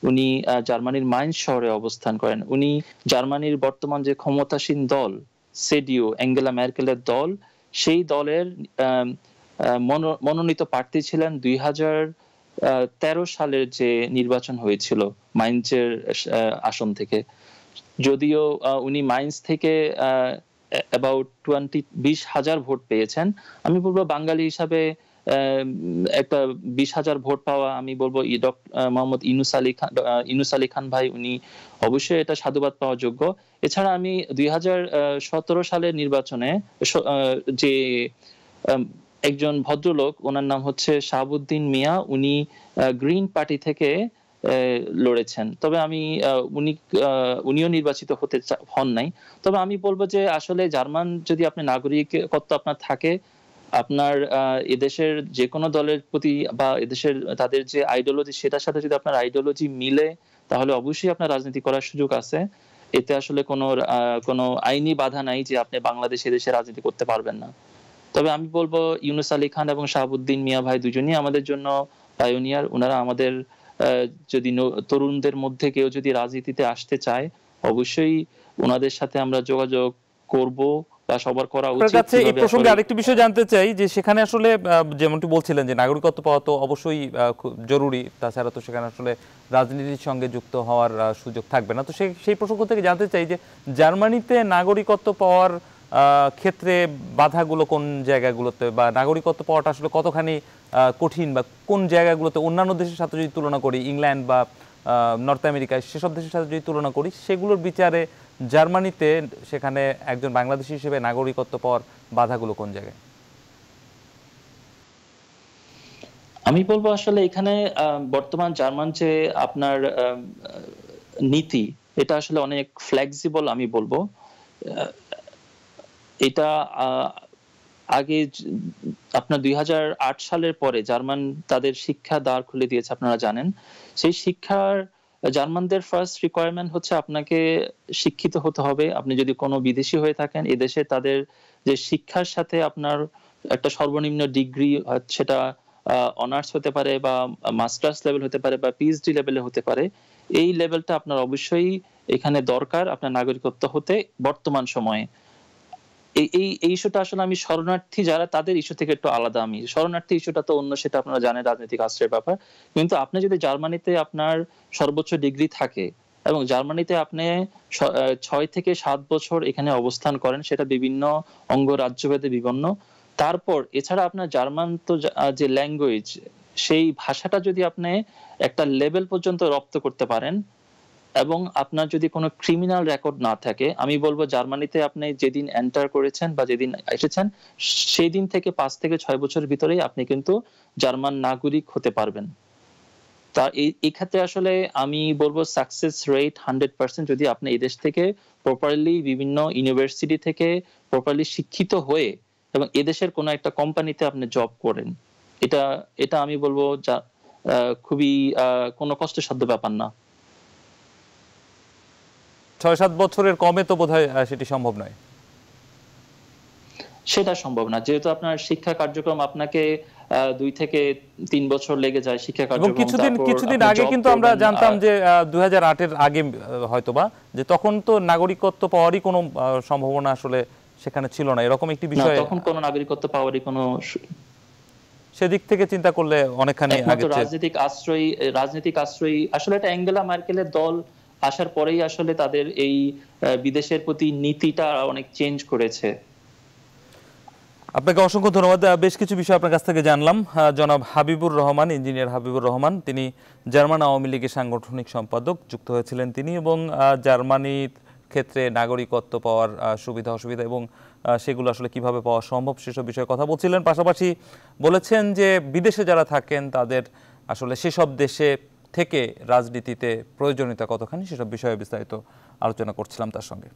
উনি জার্মানির মাইন্স শহরে অবস্থান করেন। উনি জার্মানির বর্তমান যে ক্ষমতাসীন দল সেডিও, অ্যাঙ্গেলা ম্যার্কেলের দল, সেই দলের মনোনীত প্রার্থী ছিলেন 2013 সালের যে নির্বাচন হয়েছিল মাইন্সের আসন থেকে। যদিও উনি মাইন্স থেকে অ্যাবাউট 20,000 ভোট পেয়েছেন, আমি বলবো বাঙালি হিসাবে একটা 20,000 ভোট পাওয়া, আমি বলবো মোহাম্মদ ইউনুস আলী খান ভাই উনি অবশ্যই এটা সাধুবাদ পাওয়া যোগ্য। এছাড়া আমি 2017 সালের নির্বাচনে যে একজন ভদ্রলোক, ওনার নাম হচ্ছে শাহাবুদ্দিন মিয়া, উনি গ্রিন পার্টি থেকে লড়েছেন। তবে উনিও নির্বাচিত হন নাই। তবে আমি বলবো যে আসলে জার্মান যদি আপনি নাগরিকত্ব আপনার থাকে, আপনার এদেশের যে কোনো দলের প্রতি বা এদেশের তাদের যে আইডিওলজি সেটার সাথে যদি আপনার আইডিওলজি মিলে, তাহলে অবশ্যই আপনার রাজনীতি করার সুযোগ আছে। এতে আসলে কোনো আইনি বাধা নাই যে আপনি বাংলাদেশে দেশে রাজনীতি করতে পারবেন না। তবে আমি বলবো ইউনুস আলী খান এবং শাহাবুদ্দিন মিয়া ভাই দুজনই আমাদের জন্য পায়োনিয়ার। ওনারা আমাদের যদি তরুণদের মধ্যে কেউ যদি রাজনীতিতে আসতে চায়, অবশ্যই ওনাদের সাথে আমরা যোগাযোগ করব বা সবার করা উচিত। এই প্রসঙ্গে আরেকটি বিষয় জানতে চাই যে সেখানে আসলে যেমনটি বলছিলেন যে নাগরিকত্ব পাওয়া তো অবশ্যই জরুরি, তাছাড়া তো সেখানে আসলে রাজনীতির সঙ্গে যুক্ত হওয়ার সুযোগ থাকবে না। তো সেই প্রসঙ্গ থেকে জানতে চাই যে জার্মানিতে নাগরিকত্ব পাওয়ার ক্ষেত্রে বাধাগুলো কোন জায়গাগুলোতে, বা নাগরিকত্ব পাওয়াটা আসলে কতখানি কঠিন, বা কোন জায়গাগুলোতে অন্যান্য দেশের সাথে যদি তুলনা করি, ইংল্যান্ড বা নর্থ আমেরিকায় সেসব দেশের সাথে যদি তুলনা করি, সেগুলোর বিচারে জার্মানিতে সেখানে একজন বাংলাদেশী হিসেবে নাগরিকত্ব পাওয়ার বাধাগুলো কোন জায়গায়? আমি বলবো আসলে এখানে বর্তমান জার্মান যে আপনার নীতি, এটা আসলে অনেক ফ্লেক্সিবল। আমি বলবো এটা আগে আপনার 2008 সালের পরে জার্মান তাদের শিক্ষা দ্বার খুলে দিয়েছে, আপনারা জানেন। সেই শিক্ষার জার্মানদের ফার্স্ট রিকোয়ারমেন্ট হচ্ছে আপনাকে শিক্ষিত হতে হবে। আপনি যদি কোনো বিদেশি হয়ে থাকেন, এদেশে তাদের যে শিক্ষার সাথে আপনার একটা সর্বনিম্ন ডিগ্রি, সেটা অনার্স হতে পারে বা মাস্টার্স লেভেল হতে পারে বা পিএইচডি লেভেলে হতে পারে, এই লেভেলটা আপনার অবশ্যই এখানে দরকার আপনার নাগরিকত্ব হতে বর্তমান সময়ে। এই ইস্যুটা আসলে আমি শরণার্থী যারা তাদের ইস্যু থেকে একটু আলাদা। আমি শরণার্থী ইস্যুটা তো অন্য, সেটা আপনারা জানেন, রাজনৈতিক আশ্রয়ের ব্যাপার। কিন্তু আপনি যদি জার্মানিতে আপনার সর্বোচ্চ ডিগ্রি থাকে এবং জার্মানিতে আপনি 6 থেকে 7 বছর এখানে অবস্থান করেন, সেটা বিভিন্ন অঙ্গরাজ্যভেদে বিভিন্ন, তারপর এছাড়া আপনার জার্মান তো যে ল্যাঙ্গুয়েজ, সেই ভাষাটা যদি আপনি একটা লেভেল পর্যন্ত রপ্ত করতে পারেন এবং আপনার যদি কোনো ক্রিমিনাল রেকর্ড না থাকে, আমি বলবো জার্মানিতে আপনি যেদিন এন্টার করেছেন বা যেদিন এসেছেন সেই দিন থেকে 5 থেকে 6 বছরের ভিতরেই আপনি কিন্তু জার্মান নাগরিক হতে পারবেন। তা এই ক্ষেত্রে আসলে আমি বলবো সাকসেস রেট 100% যদি আপনি এই দেশ থেকে প্রপারলি বিভিন্ন ইউনিভার্সিটি থেকে প্রপারলি শিক্ষিত হয়ে এবং এদেশের কোনো একটা কোম্পানিতে আপনি জব করেন, এটা আমি বলবো খুবই কোনো কষ্টসাধ্য ব্যাপার না। 6-7 বছরের কমে তো বোধহয় সেটি সম্ভব নয়। সেটা সম্ভব না, যেহেতু আপনার শিক্ষা কার্যক্রম আপনাকে 2 থেকে 3 বছর লেগে যায় শিক্ষা কার্যক্রম। কিছুদিন আগে কিন্তু আমরা জানতাম যে 2008 এর আগে হয়তোবা যে তখন তো নাগরিকত্ব পাওয়ারই কোনো সম্ভাবনা আসলে সেখানে ছিল না, এরকম একটি বিষয়। তখন কোনো নাগরিকত্ব পাওয়ারই কোনো, সেদিক থেকে চিন্তা করলে অনেকখানি আগে রাজনৈতিক আশ্রয় আসলে এটা অ্যাঙ্গেলা ম্যার্কেলের দল আসার পরেই আসলে তাদের এই বিদেশের প্রতি নীতিটা অনেক চেঞ্জ করেছে। আপনাকে অসংখ্য ধন্যবাদ। বেশ কিছু বিষয় আপনার কাছ থেকে জানলাম। জনাব হাবিবুর রহমান, ইঞ্জিনিয়ার হাবিবুর রহমান, তিনি জার্মান আওয়ামী লীগের সাংগঠনিক সম্পাদক যুক্ত হয়েছিলেন তিনি, এবং জার্মানির ক্ষেত্রে নাগরিকত্ব পাওয়ার সুবিধা অসুবিধা এবং সেগুলো আসলে কিভাবে পাওয়া সম্ভব সেসব বিষয়ে কথা বলছিলেন। পাশাপাশি বলেছেন যে বিদেশে যারা থাকেন তাদের আসলে সেসব দেশে থেকে রাজনীতিতে প্রয়োজনীয়তা কতখানি সেসব বিষয়ে বিস্তারিত আলোচনা করছিলাম তার সঙ্গে।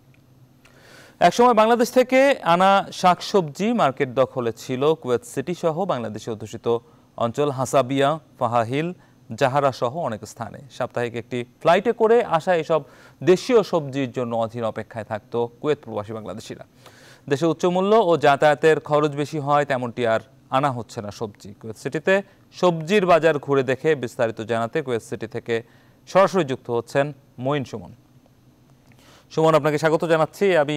একসময় বাংলাদেশ থেকে আনা শাকসবজি মার্কেট দখলে ছিল কুয়েত সিটি সহ বাংলাদেশে অধ্যুষিত অঞ্চল হাসাবিয়া, ফাহাহিল, জাহারা সহ অনেক স্থানে। সাপ্তাহিক একটি ফ্লাইটে করে আসা এসব দেশীয় সবজির জন্য অধীর অপেক্ষায় থাকত কুয়েত প্রবাসী বাংলাদেশিরা। দেশে উচ্চমূল্য ও যাতায়াতের খরচ বেশি হয় তেমনটি আর আনা হচ্ছে না সবজি। কুয়েত সিটিতে সবজির বাজার ঘুরে দেখে বিস্তারিত জানাতে কুয়েত সিটি থেকে সরাসরি যুক্ত হচ্ছেন মঈন সুমন। সুমন, আপনাকে স্বাগত জানাচ্ছি। আমি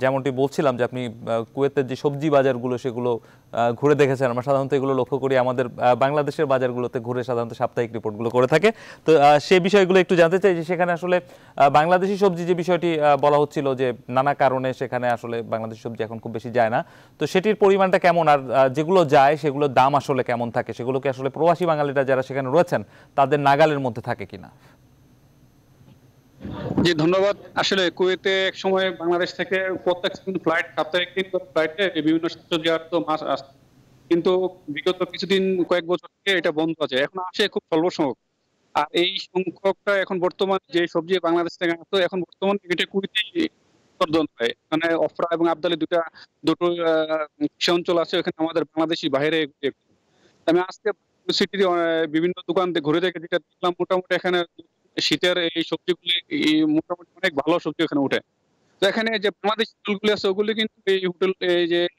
যেমনটি বলছিলাম যে আপনি কুয়েতের যে সবজি বাজারগুলো সেগুলো ঘুরে দেখেছেন। আমরা সাধারণত এগুলো লক্ষ্য করি আমাদের বাংলাদেশের বাজারগুলোতে ঘুরে সাধারণত সাপ্তাহিক রিপোর্টগুলো করে থাকে। তো সেই বিষয়গুলো একটু জানতে চাই যে সেখানে আসলে বাংলাদেশি সবজি যে বিষয়টি বলা হচ্ছিল যে নানা কারণে সেখানে আসলে বাংলাদেশি সবজি এখন খুব বেশি যায় না, তো সেটির পরিমাণটা কেমন, আর যেগুলো যায় সেগুলোর দাম আসলে কেমন থাকে, সেগুলোকে আসলে প্রবাসী বাঙালিরা যারা সেখানে রয়েছেন তাদের নাগালের মধ্যে থাকে কিনা? জি ধন্যবাদ। আসলে কুয়েতে এক সময় বাংলাদেশ থেকে প্রত্যেক ফ্লাইট, সাপ্তাহিক 3 ফ্লাইটে বিভিন্ন শাকসবজি মাছ আসতো, কিন্তু বিগত কিছুদিন কয়েক বছর থেকে এটা বন্ধ আছে। এখন আসে খুব স্বল্প সংখ্যক, আর এই সংখ্যকটা এখন বর্তমান যে সবজি বাংলাদেশ থেকে আসতো এখন বর্তমানে এটা কুয়েতেই উৎপাদন হয়। মানে অফরা এবং আবদালি দুটো কৃষি অঞ্চল আছে, ওখানে আমাদের বাংলাদেশি বাইরে। আমি আজকে সিটির বিভিন্ন দোকান ঘুরে দেখে যেটা দেখলাম, মোটামুটি এখানে শীতের এই সবজিগুলি মোটামুটি অনেক ভালো সবজি এখানে উঠে। তো এখানে যে বাংলাদেশি হোটেলগুলি আছে ওগুলি কিন্তু এই হোটেল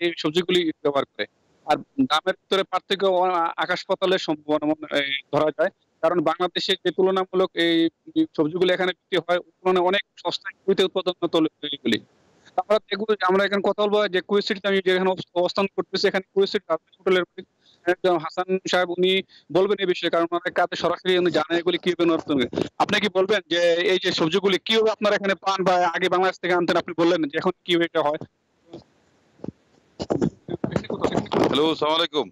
এই সবজিগুলি ব্যবহার করে। আর দামের ভিতরে পার্থক্য আকাশ পাতালের সম্ভাবনা ধরা যায়, কারণ বাংলাদেশের যে তুলনামূলক এই সবজিগুলি এখানে বিক্রি হয় তুলনায় অনেক সস্তায় কুয়েতে উৎপাদন তৈরিগুলি। আমরা এখানে কথা বলবো যে কুয়েত সিটিতে আমি যেখানে অবস্থান করতেছি, এখানে কুয়েত সিটি হোটেলের হাসান সাহেব, উনি বলবেন এই বিষয়ে, কারণ ওনার কাছে সরাসরি উনি জানেন এগুলি কিভাবে। আপনি কি বলবেন যে এই যে সবজিগুলি কিভাবে আপনারা এখানে পান, বা আগে বাংলাদেশ থেকে আনতেন, আপনি বললেন যে এখন কিভাবে এটা হয়? হ্যালো, আসসালামু আলাইকুম।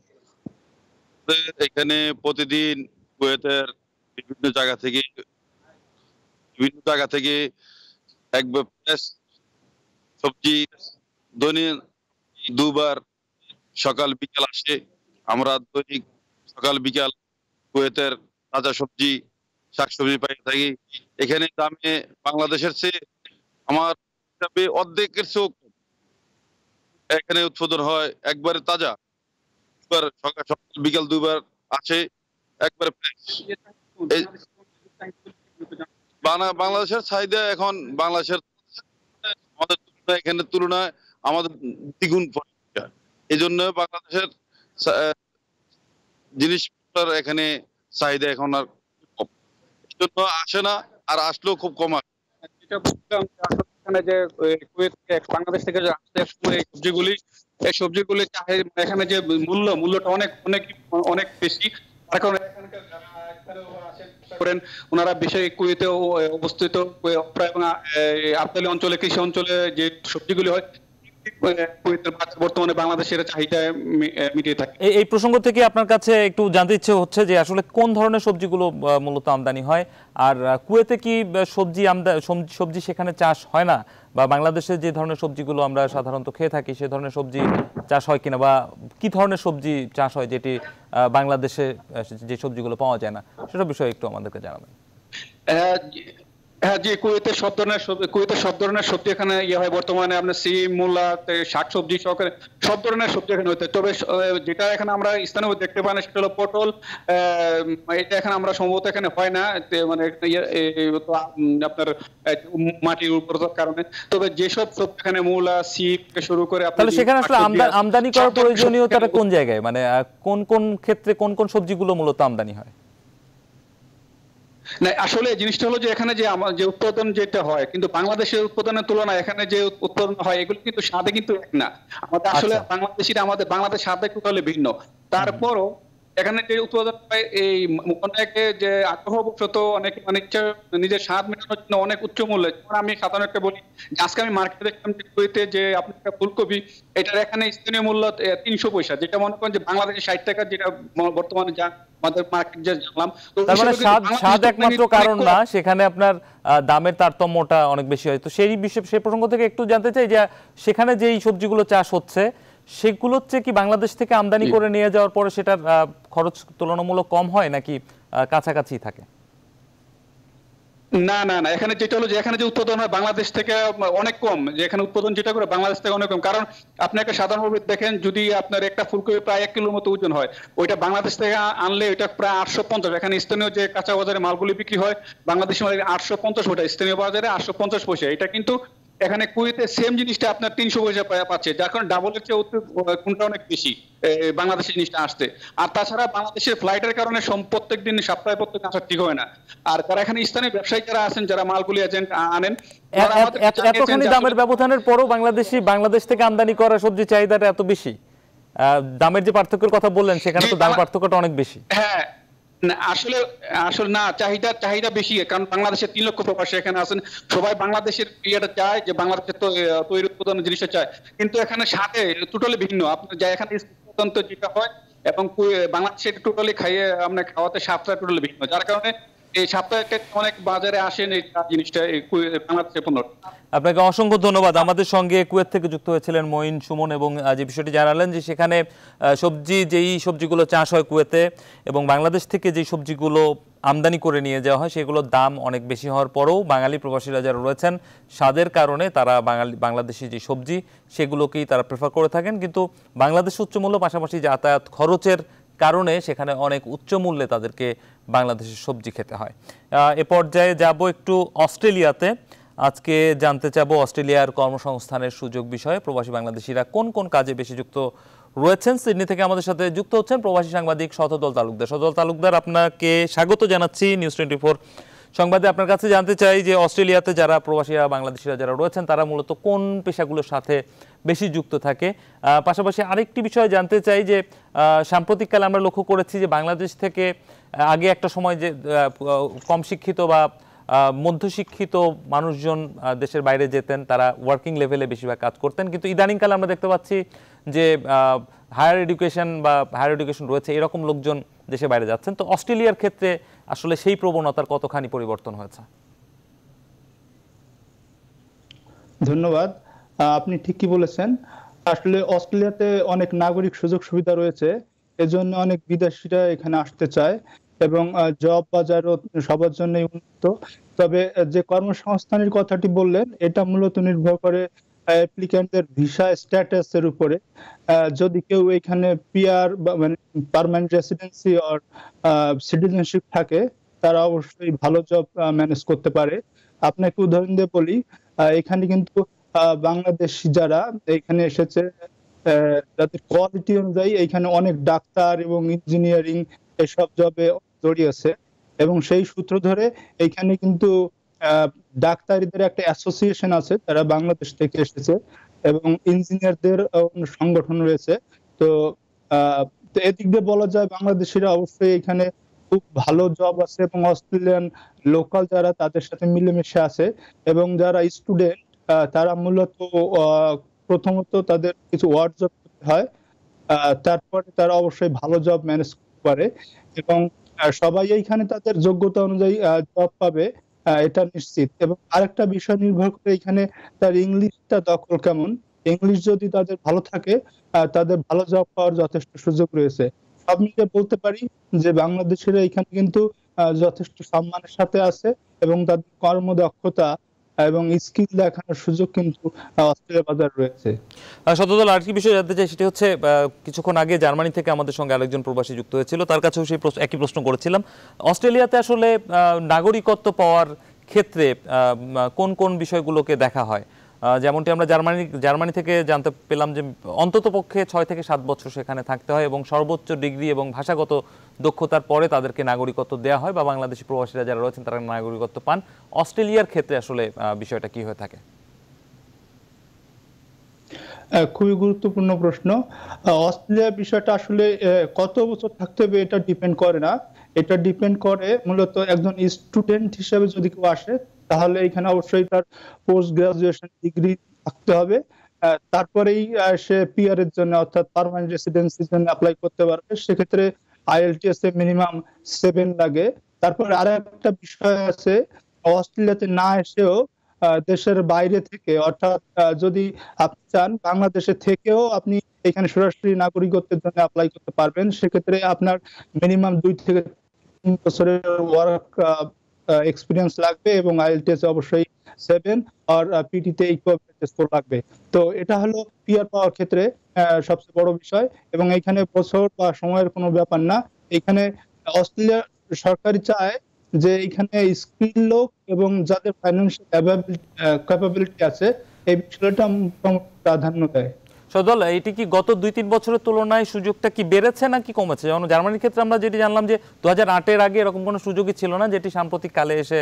এখানে প্রতিদিন কুয়েতের বিভিন্ন জায়গা থেকে একবার সবজি দৈনিক 2 বার সকাল বিকাল আসে। আমরা দৈনিক সকাল বিকাল কুয়েতের তাজা সবজি, শাকসবজি পাই থাকি। এখানে দামে বাংলাদেশের চেয়ে আমার হিসাবে অর্ধেকের চেয়েও এখানে উৎপাদন হয়। একবারে তাজা, সকাল বিকাল 2 বার আসে, একবারে বাংলাদেশের চাহিদা এখন বাংলাদেশের আমাদের তুলনায় এখানে তুলনায় আমাদের দ্বিগুণ। এই জন্য বাংলাদেশের জিনিসপত্রের এখানে চাহিদা এখন আর কম, এই জন্য আসে না, আর আসলেও খুব কম আসে। যে বাংলাদেশ থেকে এই সবজিগুলি এখানে যে মূল্যটা অনেক বেশি, কারণ করেন ওনারা বিষয় কুয়েতে অবস্থিত এবং আবদালি অঞ্চলে, কৃষি অঞ্চলে যে সবজিগুলি হয় বর্তমানে বাংলাদেশের চাহিদা মিটিয়ে থাকে। এই প্রসঙ্গ থেকে আপনার কাছে একটু জানতে ইচ্ছে হচ্ছে যে আসলে কোন ধরনের সবজিগুলো মূলত আমদানি হয়, আর কুয়েতে কি সবজি সেখানে চাষ হয় না, বা বাংলাদেশে যে ধরনের সবজিগুলো আমরা সাধারণত খেয়ে থাকি সে ধরনের সবজি চাষ হয় কিনা, বা কি ধরনের সবজি চাষ হয় যেটি বাংলাদেশে যে সবজিগুলো পাওয়া যায় না, সেসব বিষয়ে একটু আমাদেরকে জানাবেন। হ্যাঁ জি, কুয়েতের সব ধরনের সবজি এখানে হয়। বর্তমানে আপনার সিম, মূলা, শাকসবজি সহকারে সব ধরনের সবজি এখানে হতে। তবে যেটা এখানে আমরা স্থানীয় দেখতে পাই না সেটা হলো পটল। এটা এখানে আমরা সম্ভবত এখানে হয় না, মানে আপনার মাটির উর্বরতার কারণে। তবে যেসব সবজি এখানে মূলা, সিম শুরু করে, তাহলে সেখানে আসলে আমদানি করার প্রয়োজনীয়তাটা কোন জায়গায়, মানে কোন কোন ক্ষেত্রে কোন কোন সবজিগুলো মূলত আমদানি হয়? না, আসলে জিনিসটা হলো যে এখানে যে উৎপাদন যেটা হয়, কিন্তু বাংলাদেশের উৎপাদনের তুলনায় এখানে যে উৎপাদন হয় এগুলো কিন্তু স্বাদে কিন্তু এক না। আমাদের আসলে বাংলাদেশিরা বাংলাদেশ স্বাদে টোটালি ভিন্ন। তারপরও এখানে যে উৎপাদন হয় এই অনেকে যে আগ্রহবশত অনেকে মানে ইচ্ছা নিজের স্বাদ মেটানোর জন্য অনেক উচ্চ মূল্যে, যেমন আমি সাধারণ একটা বলি যে আজকে আমি মার্কেটে দেখলাম যে কুয়েতে যে আপনার একটা ফুলকপি এটার এখানে স্থানীয় মূল্য 300 পয়সা, যেটা মনে করেন যে বাংলাদেশে 60 টাকা, যেটা বর্তমানে যা আমাদের মার্কেট যে জানলাম। তার মানে স্বাদ একমাত্র কারণ না, সেখানে আপনার দামের তারতম্যটা অনেক বেশি হয়। তো সেই বিষয়, সেই প্রসঙ্গ থেকে একটু জানতে চাই যে সেখানে যেই সবজিগুলো চাষ হচ্ছে সেগুলো হচ্ছে কি বাংলাদেশ থেকে আমদানি করে নিয়ে যাওয়ার পরে সেটার খরচ তুলনামূলক কম হয় নাকি কাছাকাছি থাকে? না না না, এখানে যেটা হলো যে এখানে যে উৎপাদন হয় বাংলাদেশ থেকে অনেক কম, যে এখানে উৎপাদন যেটা করে বাংলাদেশ থেকে অনেক কম। কারণ আপনি একটা সাধারণভাবে দেখেন, যদি আপনার একটা ফুলকপি প্রায় 1 কিলোর মতো ওজন হয়, ওইটা বাংলাদেশ থেকে আনলে ওইটা প্রায় 850। এখানে স্থানীয় যে কাঁচা বাজারে মালগুলি বিক্রি হয় বাংলাদেশি মাল 850, ওটা স্থানীয় বাজারে 850 পয়সা। এটা কিন্তু এখানে কুয়েতে সেম জিনিসটা আপনার 300 পয়সা পাচ্ছে, যার কারণে ডাবলের চেয়ে কোনটা অনেক বেশি বাংলাদেশি জিনিসটা আসতে। আর তাছাড়া বাংলাদেশের ফ্লাইটের কারণে প্রত্যেক দিন সপ্তাহে প্রত্যেক আসা ঠিক হয় না। আর তারা এখানে স্থানীয় ব্যবসায়ী যারা আছেন, যারা মালগুলি এজেন্ট আনেন, এতখানি দামের ব্যবধানের পরও বাংলাদেশ থেকে আমদানি করা সবজি চাহিদাটা এত বেশি, দামের যে পার্থক্যের কথা বললেন সেখানে তো দাম পার্থক্যটা অনেক বেশি। হ্যাঁ আসলে না, চাহিদা বেশি, কারণ বাংলাদেশের 3 লক্ষ প্রবাসী এখানে আছেন, সবাই বাংলাদেশের ইয়েটা চায়, যে বাংলাদেশের তৈরি উৎপাদনের জিনিসটা চায়, কিন্তু এখানে সাথে টোটালি ভিন্ন। আপনার যা এখানে যেটা হয় এবং বাংলাদেশের টোটালি খাওয়াতে স্বাদটা টোটালি ভিন্ন, যার কারণে এই সপ্তাহে অনেক বাজারে আসেন এই জিনিসটা বাংলাদেশের পণ্য। আপনাকে অসংখ্য ধন্যবাদ। আমাদের সঙ্গে কুয়েত থেকে যুক্ত হয়েছিলেন মঈন সুমন, এবং যে বিষয়টি জানালেন যে সেখানে যেই সবজিগুলো চাষ হয় কুয়েতে এবং বাংলাদেশ থেকে যেই সবজিগুলো আমদানি করে নিয়ে যাওয়া হয় সেগুলোর দাম অনেক বেশি হওয়ার পরেও বাঙালি প্রবাসীরা যারা রয়েছেন স্বাদের কারণে তারা বাংলাদেশি যে সবজি সেগুলোকেই তারা প্রেফার করে থাকেন, কিন্তু বাংলাদেশ উচ্চমূল্য পাশাপাশি যাতায়াত খরচের কারণে সেখানে অনেক উচ্চ মূল্যে তাদেরকে বাংলাদেশের সবজি খেতে হয়। এ পর্যায়ে যাব একটু অস্ট্রেলিয়াতে। আজকে জানতে চাবো অস্ট্রেলিয়ার কর্মসংস্থানের সুযোগ বিষয়ে প্রবাসী বাংলাদেশিরা কোন কোন কাজে বেশি যুক্ত রয়েছেন। সিডনি থেকে আমাদের সাথে যুক্ত হচ্ছেন প্রবাসী সাংবাদিক শতদল তালুকদার। শতদল তালুকদার, আপনাকে স্বাগত জানাচ্ছি নিউজ 24 সংবাদে। আপনার কাছে জানতে চাই যে অস্ট্রেলিয়াতে যারা প্রবাসীরা বাংলাদেশিরা যারা রয়েছেন তারা মূলত কোন পেশাগুলোর সাথে বেশি যুক্ত থাকে। পাশাপাশি আরেকটি বিষয় জানতে চাই যে সাম্প্রতিককালে আমরা লক্ষ্য করেছি যে বাংলাদেশ থেকে আগে একটা সময় যে কম শিক্ষিত বা মধ্যশিক্ষিত মানুষজন দেশের বাইরে যেতেন, তারা ওয়ার্কিং লেভেলে বেশিরভাগ কাজ করতেন, কিন্তু ইদানিংকালে আমরা দেখতে পাচ্ছি যে হায়ার এডুকেশন রয়েছে এরকম লোকজন দেশে বাইরে যাচ্ছেন। তো অস্ট্রেলিয়ার ক্ষেত্রে আসলে সেই প্রবণতার কতখানি পরিবর্তন হয়েছে? ধন্যবাদ, আপনি ঠিকই বলেছেন। আসলে অস্ট্রেলিয়াতে অনেক নাগরিক সুযোগ সুবিধা রয়েছে, এজন্য অনেক বিদেশিরা এখানে আসতে চায় এবং জব বাজারও সবার জন্যই উন্নত। তবে যে কর্মসংস্থানের কথাটি বললেন এটা মূলত নির্ভর করে অ্যাপ্লিক্যান্টদের ভিসা স্ট্যাটাসের উপরে। যদি কেউ এখানে পিআর বা মানে পার্মানেন্ট রেসিডেন্সি অর সিটিজেনশিপ থাকে তারা অবশ্যই ভালো জব ম্যানেজ করতে পারে। আপনাকে উদাহরণ দিয়ে বলি, এখানে কিন্তু বাংলাদেশি যারা এখানে এসেছে তাদের কোয়ালিটি অনুযায়ী এখানে অনেক ডাক্তার এবং ইঞ্জিনিয়ারিং এসব জবে জড়িয়েছে, এবং সেই সূত্র ধরে এখানে কিন্তু ডাক্তারদের একটা অ্যাসোসিয়েশন আছে, তারা বাংলাদেশ থেকে এসেছে, এবং ইঞ্জিনিয়ারদের সংগঠন রয়েছে। তো এদিক দিয়ে বলা যায় বাংলাদেশিরা অবশ্যই এখানে খুব ভালো জব আছে, এবং অস্ট্রেলিয়ান লোকাল যারা তাদের সাথে মিলেমিশে আছে, এবং যারা স্টুডেন্ট তারা মূলত প্রথমত তাদের কিছু ওয়ার্ড জব করতে হয়, তারপরে তারা অবশ্যই ভালো জব ম্যানেজ করতে পারে, এবং সবাই এইখানে তাদের যোগ্যতা অনুযায়ী জব পাবে এটা নিশ্চিত। এবং আরেকটা বিষয় নির্ভর করে এখানে তার ইংলিশটা দখল কেমন। ইংলিশ যদি তাদের ভালো থাকে তাদের ভালো জব পাওয়ার যথেষ্ট সুযোগ রয়েছে। সব মিলিয়ে বলতে পারি যে বাংলাদেশিরা এখানে কিন্তু যথেষ্ট সম্মানের সাথে আছে, এবং তাদের কর্মদক্ষতা এবং স্কিল দেখানোর সুযোগ কিন্তু অস্ট্রেলিয়া বাজার রয়েছে। শতদল, আরেকটি বিষয় জানতে চাই, সেটি হচ্ছে কিছুক্ষণ আগে জার্মানি থেকে আমাদের সঙ্গে আরেকজন প্রবাসী যুক্ত হয়েছিল, তার কাছেও সেই একই প্রশ্ন করেছিলাম। অস্ট্রেলিয়াতে আসলে নাগরিকত্ব পাওয়ার ক্ষেত্রে কোন কোন বিষয়গুলোকে দেখা হয়? যেমনটি আমরা জার্মানি থেকে জানতে পেলাম যে অন্তত পক্ষে 6 থেকে 7 বছর সেখানে থাকতে হয়, এবং সর্বোচ্চ ডিগ্রি এবং ভাষাগত দক্ষতার পরে তাদেরকে নাগরিকত্ব দেওয়া হয়, বা বাংলাদেশি প্রবাসীরা যারা রয়েছেন তারা নাগরিকত্ব পান। অস্ট্রেলিয়ার ক্ষেত্রে আসলে বিষয়টা কি হয়ে থাকে? খুবই গুরুত্বপূর্ণ প্রশ্ন। অস্ট্রেলিয়ার বিষয়টা আসলে কত বছর থাকতে হবে এটা ডিপেন্ড করে না, এটা ডিপেন্ড করে মূলত একজন স্টুডেন্ট হিসেবে যদি কেউ আসে তাহলে এখানে অবশ্যই তার পোস্ট গ্রাজুয়েশন ডিগ্রি থাকতে হবে, তারপরেই সে পিআর এর জন্য অর্থাৎ পার্মানেন্ট রেসিডেন্সির জন্য অ্যাপ্লাই করতে পারবে। সেক্ষেত্রে আইএলটিএস এ মিনিমাম 7 লাগে। তারপরে আরো একটা বিষয় আছে, অস্ট্রেলিয়াতে না এসেও দেশের বাইরে থেকে অর্থাৎ যদি আপনি চান বাংলাদেশে থেকেও আপনি এখানে সরাসরি নাগরিকত্বের জন্য অ্যাপ্লাই করতে পারবেন। সেক্ষেত্রে আপনার মিনিমাম 2 থেকে 3 বছরের ওয়ার্ক এক্সপিরিয়েন্স লাগবে এবং আইএলটিএস অবশ্যই 7 আর পিটিতে ইকুইভ্যালেন্ট স্কোর লাগবে। তো এটা হলো পিআর পাওয়ার ক্ষেত্রে সবচেয়ে বড় বিষয়, এবং এখানে বছর বা সময়ের কোনো ব্যাপার না। এখানে অস্ট্রেলিয়া সরকারই চায় যে এখানে স্কিল লোক এবং যাদের ফাইন্যান্সিয়াল ক্যাপাবিলিটি আছে এই বিষয়টা প্রাধান্য দেয়। সদল, এটি কি গত 2-3 বছরের তুলনায় সুযোগটা কি বেড়েছে নাকি কমেছে? যেমন জার্মানির ক্ষেত্রে আমরা যেটি জানলাম যে 2008-এর আগে এরকম কোনো সুযোগই ছিল না, যেটি সাম্প্রতিক কালে এসে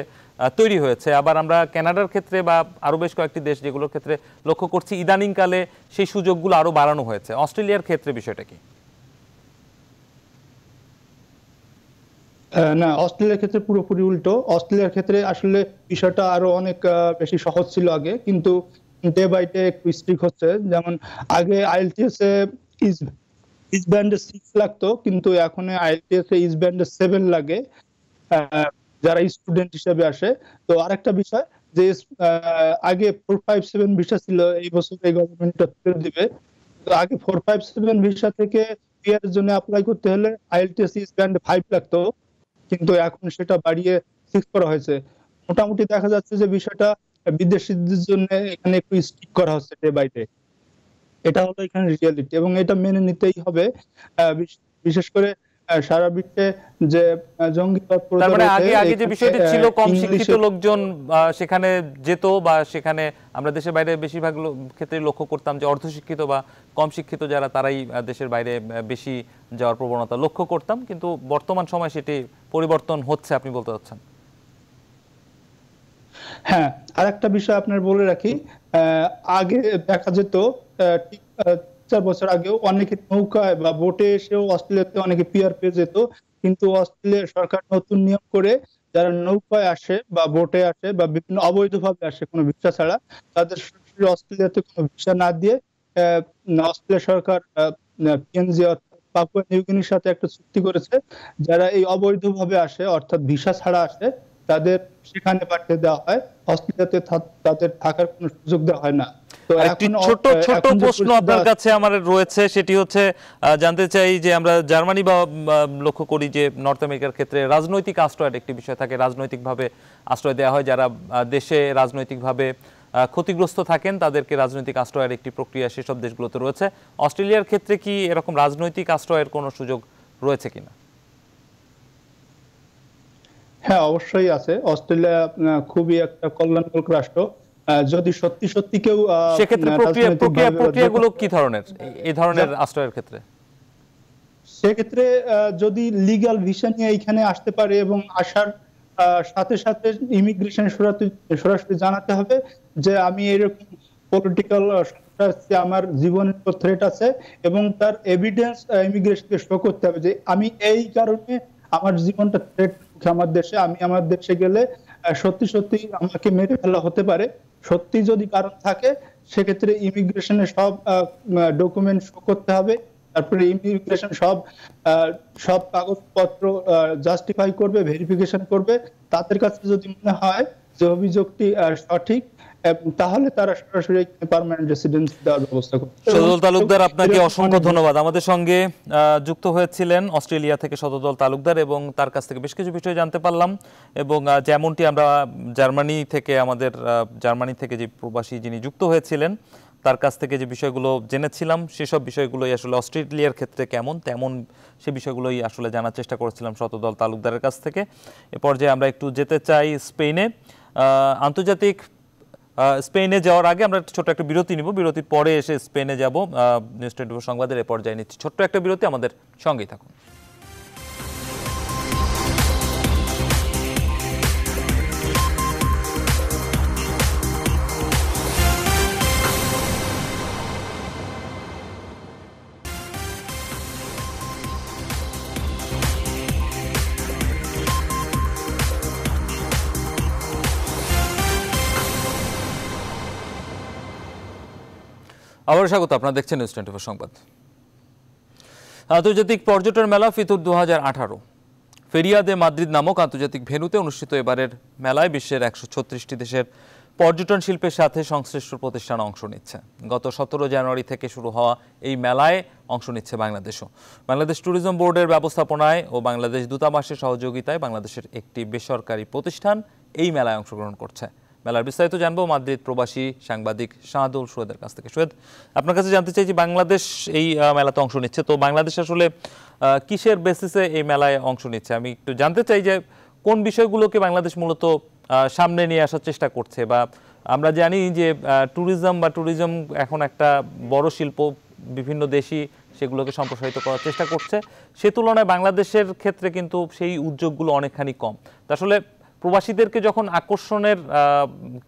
তৈরি হয়েছে। আবার আমরা কানাডার ক্ষেত্রে বা আরো বেশ কয়েকটি দেশ যেগুলোর ক্ষেত্রে লক্ষ্য করছি ইদানিং কালে সেই সুযোগগুলো আরো বাড়ানো হয়েছে। অস্ট্রেলিয়ার ক্ষেত্রে বিষয়টা কি? না, অস্ট্রেলিয়ার ক্ষেত্রে পুরোপুরি উল্টো। অস্ট্রেলিয়ার ক্ষেত্রে আসলে বিষয়টা আরো অনেক বেশি সহজ ছিল আগে, কিন্তু ডে বাই ডে একটু স্ট্রিক্ট হচ্ছে। যেমন আগে আইএলটিএস এ ইজ ব্যান্ডে 6 লাগতো, কিন্তু এখন আইএলটিএস এ ইজ ব্যান্ডে 7 লাগে যারা স্টুডেন্ট হিসেবে আসে। তো আরেকটা বিষয় যে আগে 457 ভিসা ছিল, এই বছর এই গভর্নমেন্টটা তুলে দিবে। তো আগে 457 ভিসা থেকে পিআর এর জন্য অ্যাপ্লাই করতে হলে আইএলটিএস ইজ ব্যান্ডে 5 লাগতো, কিন্তু এখন সেটা বাড়িয়ে 6 করা হয়েছে। মোটামুটি দেখা যাচ্ছে যে বিষয়টা বিদেশিদের জন্য এখানে একটু স্ট্রিক্ট করা হচ্ছে ডে বাই ডে। এটা হলো এখানে রিয়ালিটি এবং এটা মেনে নিতেই হবে। বিশেষ করে সারা বিশ্বে যে জঙ্গিবাদ তার মানে আগে যে বিষয়টি ছিল কম শিক্ষিত লোকজন সেখানে যেত, বা সেখানে আমরা দেশের বাইরে বেশিরভাগ ক্ষেত্রে লক্ষ্য করতাম যে অর্ধশিক্ষিত বা কম শিক্ষিত যারা তারাই দেশের বাইরে বেশি যাওয়ার প্রবণতা লক্ষ্য করতাম, কিন্তু বর্তমান সময় সেটি পরিবর্তন হচ্ছে আপনি বলতে চাচ্ছেন? হ্যাঁ, আরেকটা বিষয় আপনার বলে রাখি, আগে দেখা যেত ঠিক 4 বছর আগেও অনেকে নৌকায় বা বোটে এসেও অস্ট্রেলিয়াতে অনেকে পিআর পেয়ে যেত, কিন্তু অস্ট্রেলিয়ার সরকার নতুন নিয়ম করে যারা নৌকায় আসে বা বোটে আসে বা বিভিন্ন অবৈধভাবে আসে কোনো ভিসা ছাড়া, তাদের সরাসরি অস্ট্রেলিয়াতে কোনো ভিসা না দিয়ে অস্ট্রেলিয়া সরকার পিএনজি অর্থাৎ পাপুয়া নিউগিনির সাথে একটা চুক্তি করেছে, যারা এই অবৈধভাবে আসে অর্থাৎ ভিসা ছাড়া আসে তাদের সেখানে পাঠিয়ে দেওয়া হয়, অস্ট্রেলিয়াতে তাদের থাকার কোনো সুযোগ দেওয়া হয় না। ছোট প্রশ্ন আপনার কাছে আমার রয়েছে, সেটি হচ্ছে জানতে চাই যে আমরা জার্মানি বা লক্ষ্য করি যে নর্থ আমেরিকার ক্ষেত্রে রাজনৈতিক আশ্রয়ের একটি বিষয় থাকে, রাজনৈতিকভাবে আশ্রয় দেওয়া হয়। যারা দেশে রাজনৈতিকভাবে ক্ষতিগ্রস্ত থাকেন তাদেরকে রাজনৈতিক আশ্রয়ের একটি প্রক্রিয়া সেসব দেশগুলোতে রয়েছে। অস্ট্রেলিয়ার ক্ষেত্রে কি এরকম রাজনৈতিক আশ্রয়ের কোনো সুযোগ রয়েছে কিনা? হ্যাঁ, অবশ্যই আছে। অস্ট্রেলিয়া খুবই একটা কল্যাণমূলক রাষ্ট্র। যদি সত্যি কেউ সেক্ষেত্রে প্রক্রিয়াগুলো কি ধরনের এই ধরনের আশ্রয়ের ক্ষেত্রে? সেক্ষেত্রে যদি লিগ্যাল ভিসা নিয়ে এখানে আসতে পারে এবং আসার সাথে সাথে ইমিগ্রেশন সরাসরি জানাতে হবে যে আমি এরকম পলিটিক্যাল সমস্যা আছে, আমার জীবনের উপর থ্রেট আছে, এবং তার এভিডেন্স ইমিগ্রেশনকে শো করতে হবে যে আমি এই কারণে আমার জীবনটা থ্রেট আমার দেশে, আমি আমার দেশে গেলে সত্যি আমাকে মেরে ফেলা হতে পারে। সত্যি যদি কারণ থাকে সেক্ষেত্রে ইমিগ্রেশনের সব ডকুমেন্ট শো করতে হবে, তারপরে ইমিগ্রেশন সব কাগজপত্র জাস্টিফাই করবে, ভেরিফিকেশন করবে। তাদের কাছে যদি মনে হয় যে অভিযোগটি সঠিক তাহলে তারা সরাসরি পার্মানেন্ট রেসিডেন্স দেওয়ার ব্যবস্থা করবে। শতদল তালুকদার, আপনাকে অসংখ্য ধন্যবাদ। আমাদের সঙ্গে যুক্ত হয়েছিলেন অস্ট্রেলিয়া থেকে শতদল তালুকদার, এবং তার কাছ থেকে বেশ কিছু বিষয় জানতে পারলাম। এবং যেমনটি আমরা জার্মানি থেকে যে প্রবাসী যিনি যুক্ত হয়েছিলেন তার কাছ থেকে যে বিষয়গুলো জেনেছিলাম সেসব বিষয়গুলোই আসলে অস্ট্রেলিয়ার ক্ষেত্রে তেমন সে বিষয়গুলোই আসলে জানার চেষ্টা করেছিলাম শতদল তালুকদারের কাছ থেকে। এ পর্যায়ে আমরা একটু যেতে চাই স্পেনে। স্পেনে যাওয়ার আগে আমরা ছোট একটা বিরতি নিব, বিরতির পরে এসে স্পেনে যাব। নিউজ 24 সংবাদের এ পর্যায়ে নিচ্ছি ছোট্ট একটা বিরতি, আমাদের সঙ্গেই থাকুন। আবার স্বাগত, আপনারা দেখছেন নিউজ 24 সংবাদ। আন্তর্জাতিক পর্যটন মেলা ফিতুর 2018 ফেরিয়া দে মাদ্রিদ নামক আন্তর্জাতিক ভেন্যুতে অনুষ্ঠিত এবারের মেলায় বিশ্বের 136টি দেশের পর্যটন শিল্পের সাথে সংশ্লিষ্ট প্রতিষ্ঠান অংশ নিচ্ছে। গত 17 জানুয়ারি থেকে শুরু হওয়া এই মেলায় অংশ নিচ্ছে বাংলাদেশও। বাংলাদেশ ট্যুরিজম বোর্ডের ব্যবস্থাপনায় ও বাংলাদেশ দূতাবাসের সহযোগিতায় বাংলাদেশের একটি বেসরকারি প্রতিষ্ঠান এই মেলায় অংশগ্রহণ করছে। মেলার বিস্তারিত জানবো মাদ্রিদ প্রবাসী সাংবাদিক শাহাদুল সোয়েদের কাছ থেকে। সোয়েদ, আপনার কাছে জানতে চাই যে বাংলাদেশ এই মেলাতে অংশ নিচ্ছে, তো বাংলাদেশ আসলে কিসের বেসিসে এই মেলায় অংশ নিচ্ছে? আমি একটু জানতে চাই যে কোন বিষয়গুলোকে বাংলাদেশ মূলত সামনে নিয়ে আসার চেষ্টা করছে, বা আমরা জানি যে ট্যুরিজম এখন একটা বড় শিল্প, বিভিন্ন দেশই সেগুলোকে সম্প্রসারিত করার চেষ্টা করছে। সে তুলনায় বাংলাদেশের ক্ষেত্রে কিন্তু সেই উদ্যোগগুলো অনেকখানি কম। তো আসলে প্রবাসীদেরকে যখন আকর্ষণের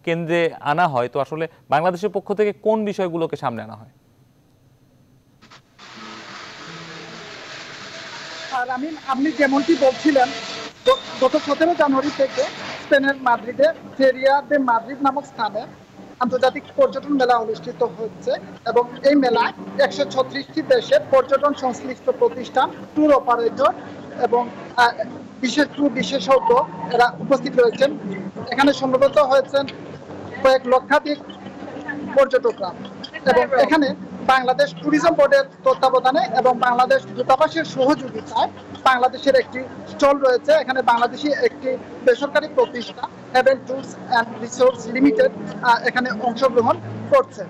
কেন্দ্রে আনা হয়, তো আসলে বাংলাদেশের পক্ষ থেকে কোন বিষয়গুলোকে সামনে আনা হয়? আর আপনি যেমনটি বলছিলেন, গত 17 জানুয়ারি থেকে স্পেনের মাদ্রিদে ফেরিয়া দে মাদ্রিদ নামক স্থানে আন্তর্জাতিক পর্যটন মেলা অনুষ্ঠিত হচ্ছে এবং এই মেলায় 136টি দেশের পর্যটন সংশ্লিষ্ট প্রতিষ্ঠান, ট্যুর অপারেটর এবং বিশেষ ট্যুর বিশেষজ্ঞ এরা উপস্থিত রয়েছেন। এখানে সমবেত হয়েছেন কয়েক লক্ষাধিক পর্যটকরা এবং এখানে বাংলাদেশ ট্যুরিজম বোর্ডের তত্ত্বাবধানে এবং বাংলাদেশ দূতাবাসের সহযোগিতায় বাংলাদেশের একটি স্টল রয়েছে। এখানে বাংলাদেশি একটি বেসরকারি প্রতিষ্ঠান Heaven Tours and Resorts Limited এখানে অংশগ্রহণ করছে।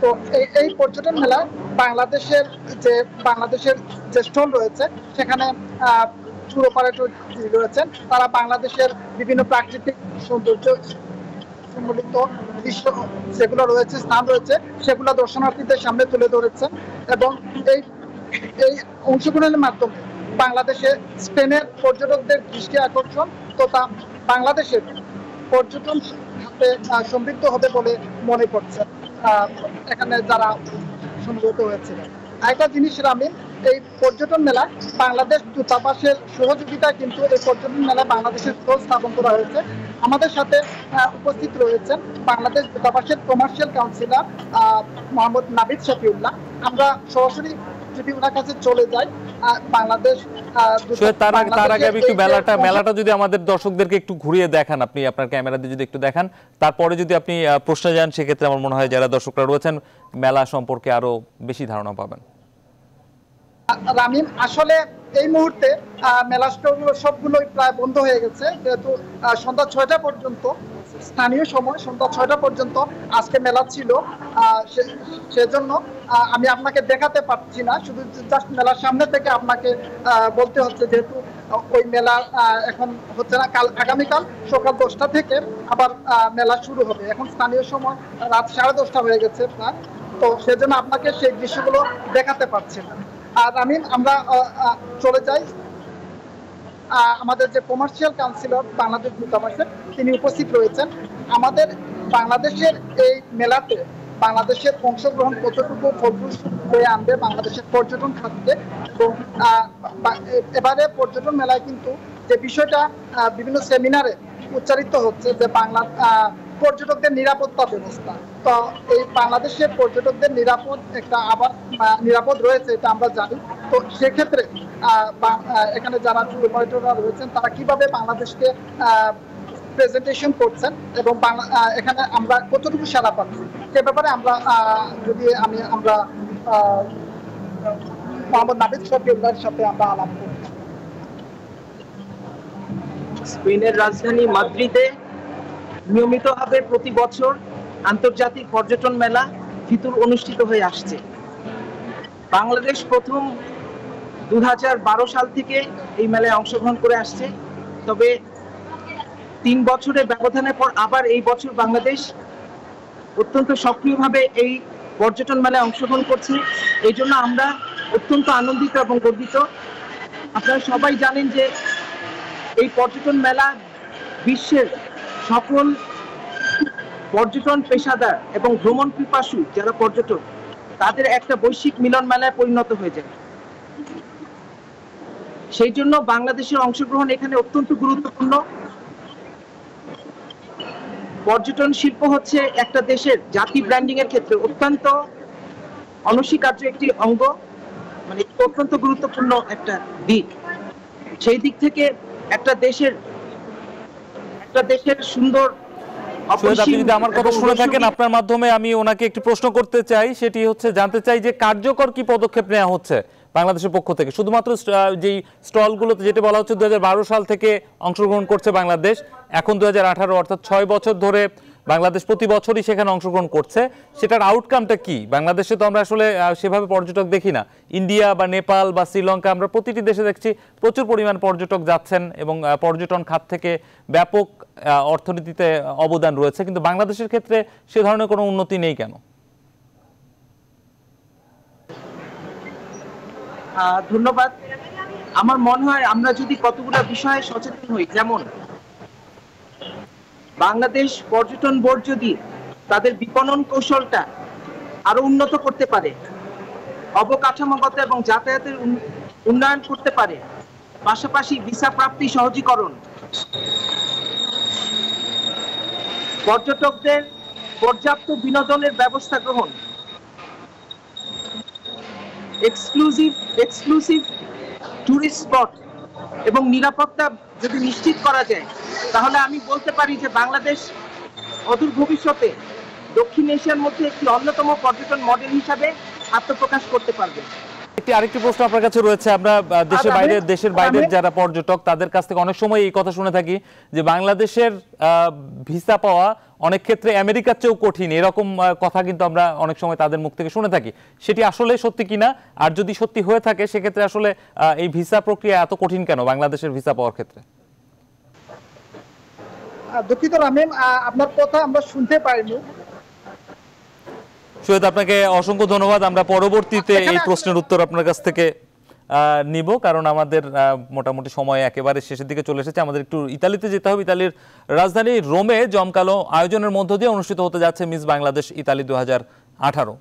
তো এই পর্যটন মেলায় বাংলাদেশের যে স্টল রয়েছে সেখানে ট্যুর অপারেটর রয়েছেন, তারা বাংলাদেশের বিভিন্ন প্রাকৃতিক সৌন্দর্য সম্বলিত দৃশ্য যেগুলো রয়েছে, স্থান রয়েছে, সেগুলো দর্শনার্থীদের সামনে তুলে ধরেছেন এবং এই অংশগ্রহণের মাধ্যমে বাংলাদেশে স্পেনের পর্যটকদের দৃষ্টি আকর্ষণ তথা বাংলাদেশের পর্যটন সমৃদ্ধ হবে বলে মনে করছেন এখানে যারা সমবেত হয়েছিলেন। আরেকটা জিনিস রামিন, এই পর্যটন মেলায় বাংলাদেশ দূতাবাসের সহযোগিতায় কিন্তু এই পর্যটন মেলায় বাংলাদেশের স্টল স্থাপন করা হয়েছে। আমাদের সাথে উপস্থিত রয়েছেন বাংলাদেশ দূতাবাসের কমার্শিয়াল কাউন্সিলর মোহাম্মদ নাবিদ শফিউল্লাহ। আমরা সরাসরি যদি ওনার কাছে চলে যাই, বাংলাদেশ তার আগে একটু মেলাটা যদি আমাদের দর্শকদেরকে একটু ঘুরিয়ে দেখান, আপনি আপনার ক্যামেরা দিয়ে যদি একটু দেখান, তারপরে যদি আপনি প্রশ্নে যান, সেক্ষেত্রে আমার মনে হয় যারা দর্শকরা রয়েছেন মেলা সম্পর্কে আরো বেশি ধারণা পাবেন। রামিম, আসলে এই মুহূর্তে মেলা স্টলগুলো সবগুলোই প্রায় বন্ধ হয়ে গেছে, যেহেতু সন্ধ্যা 6টা পর্যন্ত, স্থানীয় সময় সন্ধ্যা 6টা পর্যন্ত আজকে মেলা ছিল। সেজন্য আমি আপনাকে দেখাতে পারছি না, শুধু জাস্ট মেলার সামনে থেকে আপনাকে বলতে হচ্ছে, যেহেতু ওই মেলা এখন হচ্ছে না। আগামীকাল সকাল 10টা থেকে আবার মেলা শুরু হবে। এখন স্থানীয় সময় রাত 10:30 হয়ে গেছে প্রায়, তো সেজন্য আপনাকে সেই দৃশ্যগুলো দেখাতে পারছি না। আর আমরা চলে যাই, আমাদের যে কমার্শিয়াল কাউন্সিলর বাংলাদেশ দূতাবাসের, তিনি উপস্থিত রয়েছেন। আমাদের বাংলাদেশের এই মেলাতে বাংলাদেশের অংশগ্রহণ কতটুকু ফলপ্রসূ হয়ে আনবে বাংলাদেশের পর্যটন খাতে, এবং এবারে পর্যটন মেলায় কিন্তু যে বিষয়টা বিভিন্ন সেমিনারে উচ্চারিত হচ্ছে যে পর্যটকদের নিরাপত্তা ব্যবস্থা, তো এই বাংলাদেশের পর্যটকদের নিরাপদ রয়েছে, এটা আমরা জানি। তো সেক্ষেত্রে এখানে যারা ট্যুর অপারেটররা রয়েছেন তারা কিভাবে বাংলাদেশকে প্রেজেন্টেশন করছেন এবং এখানে আমরা কতটুকু সাড়া পাচ্ছি, সে ব্যাপারে আমরা মোহাম্মদ নাবিদ শফিউল্লাহর সাথে আমরা আলাপ করি। স্পেনের রাজধানী মাদ্রিদে নিয়মিতভাবে প্রতি বছর আন্তর্জাতিক পর্যটন মেলা ফিতুর অনুষ্ঠিত হয়ে আসছে। বাংলাদেশ প্রথম 2012 সাল থেকে এই মেলায় অংশগ্রহণ করে আসছে, তবে 3 বছরের ব্যবধানের পর আবার এই বছর বাংলাদেশ অত্যন্ত সক্রিয়ভাবে এই পর্যটন মেলায় অংশগ্রহণ করছে। এই জন্য আমরা অত্যন্ত আনন্দিত এবং গর্বিত। আপনারা সবাই জানেন যে এই পর্যটন মেলা বিশ্বের সকল পর্যটন পেশাদার এবং ভ্রমণ পিপাসু যারা পর্যটক, তাদের একটা বৈশ্বিক মিলন মেলায় পরিণত হয়ে যায়। সেই জন্য বাংলাদেশের অংশগ্রহণ এখানে অত্যন্ত গুরুত্বপূর্ণ। পর্যটন শিল্প হচ্ছে একটা দেশের জাতি ব্র্যান্ডিং এর ক্ষেত্রে অত্যন্ত অনস্বীকার্য একটি অঙ্গ, মানে অত্যন্ত গুরুত্বপূর্ণ একটা দিক। সেই দিক থেকে একটা দেশের সুন্দর আপনি যদি আমার কথা শুনে থাকেন, আপনার মাধ্যমে আমি ওনাকে একটি প্রশ্ন করতে চাই, সেটি হচ্ছে জানতে চাই যে কার্যকর কি পদক্ষেপ নেওয়া হচ্ছে বাংলাদেশের পক্ষ থেকে। শুধুমাত্র যেই স্টলগুলোতে যেটা বলা হচ্ছে 2012 সাল থেকে অংশগ্রহণ করছে বাংলাদেশ, এখন 2018, অর্থাৎ 6 বছর ধরে বাংলাদেশ প্রতি বছরই সেখানে অংশগ্রহণ করছে, সেটার আউটকামটা কি? বাংলাদেশে তো আমরা আসলে সেভাবে পর্যটক দেখি না। ইন্ডিয়া বা নেপাল বা শ্রীলঙ্কা, আমরা প্রতিটি দেশে দেখছি প্রচুর পরিমাণ পর্যটক যাচ্ছেন এবং পর্যটন খাত থেকে ব্যাপক অর্থনীতিতে অবদান রয়েছে, কিন্তু বাংলাদেশের ক্ষেত্রে সে ধরনের কোনো উন্নতি নেই কেন? ধন্যবাদ। আমার মনে হয় আমরা যদি কতগুলো বিষয়ে সচেতন হই, যেমন বাংলাদেশ পর্যটন বোর্ড যদি তাদের বিপণন কৌশলটা আরো উন্নত করতে পারে, অবকাঠামোগত এবং যাতায়াতের উন্নয়ন করতে পারে, পাশাপাশি ভিসা প্রাপ্তি সহজীকরণ, পর্যটকদের পর্যাপ্ত বিনোদনের ব্যবস্থা গ্রহণ, এক্সক্লুসিভ টুরিস্ট স্পট এবং নিরাপত্তা যদি নিশ্চিত করা যায়, তাহলে আমি বলতে পারি যে বাংলাদেশ অদূর ভবিষ্যতে দক্ষিণ এশিয়ার মধ্যে একটি অন্যতম পর্যটন মডেল হিসাবে আত্মপ্রকাশ করতে পারবে। আরেকটি প্রশ্ন আপনার কাছে রয়েছে। আমরা দেশের বাইরের যারা পর্যটক তাদের কাছ থেকে অনেক সময় এই কথা শুনে থাকি যে বাংলাদেশের ভিসা পাওয়া অনেক ক্ষেত্রে আমেরিকার চেয়েও কঠিন, এরকম কথা কিন্তু আমরা অনেক সময় তাদের মুখ থেকে শুনে থাকি। সেটি আসলে সত্যি কিনা, আর যদি সত্যি হয়ে থাকে সেক্ষেত্রে আসলে এই ভিসা প্রক্রিয়া এত কঠিন কেন বাংলাদেশের ভিসা পাওয়ার ক্ষেত্রে? দুঃখিত রামিম, আপনার কথা আমরা শুনতে পাইনি। সৈয়দ, আপনাকে অসংখ্য ধন্যবাদ। আমরা পরবর্তীতে এই প্রশ্নের উত্তর আপনার কাছ থেকে নিব, কারণ আমাদের মোটামুটি সময় একেবারে শেষের দিকে চলে এসেছে। আমাদের একটু ইতালিতে যেতে হবে। ইতালির রাজধানী রোমে জমকালো আয়োজনের মধ্য দিয়ে অনুষ্ঠিত হতে যাচ্ছে মিস বাংলাদেশ ইতালি 2018।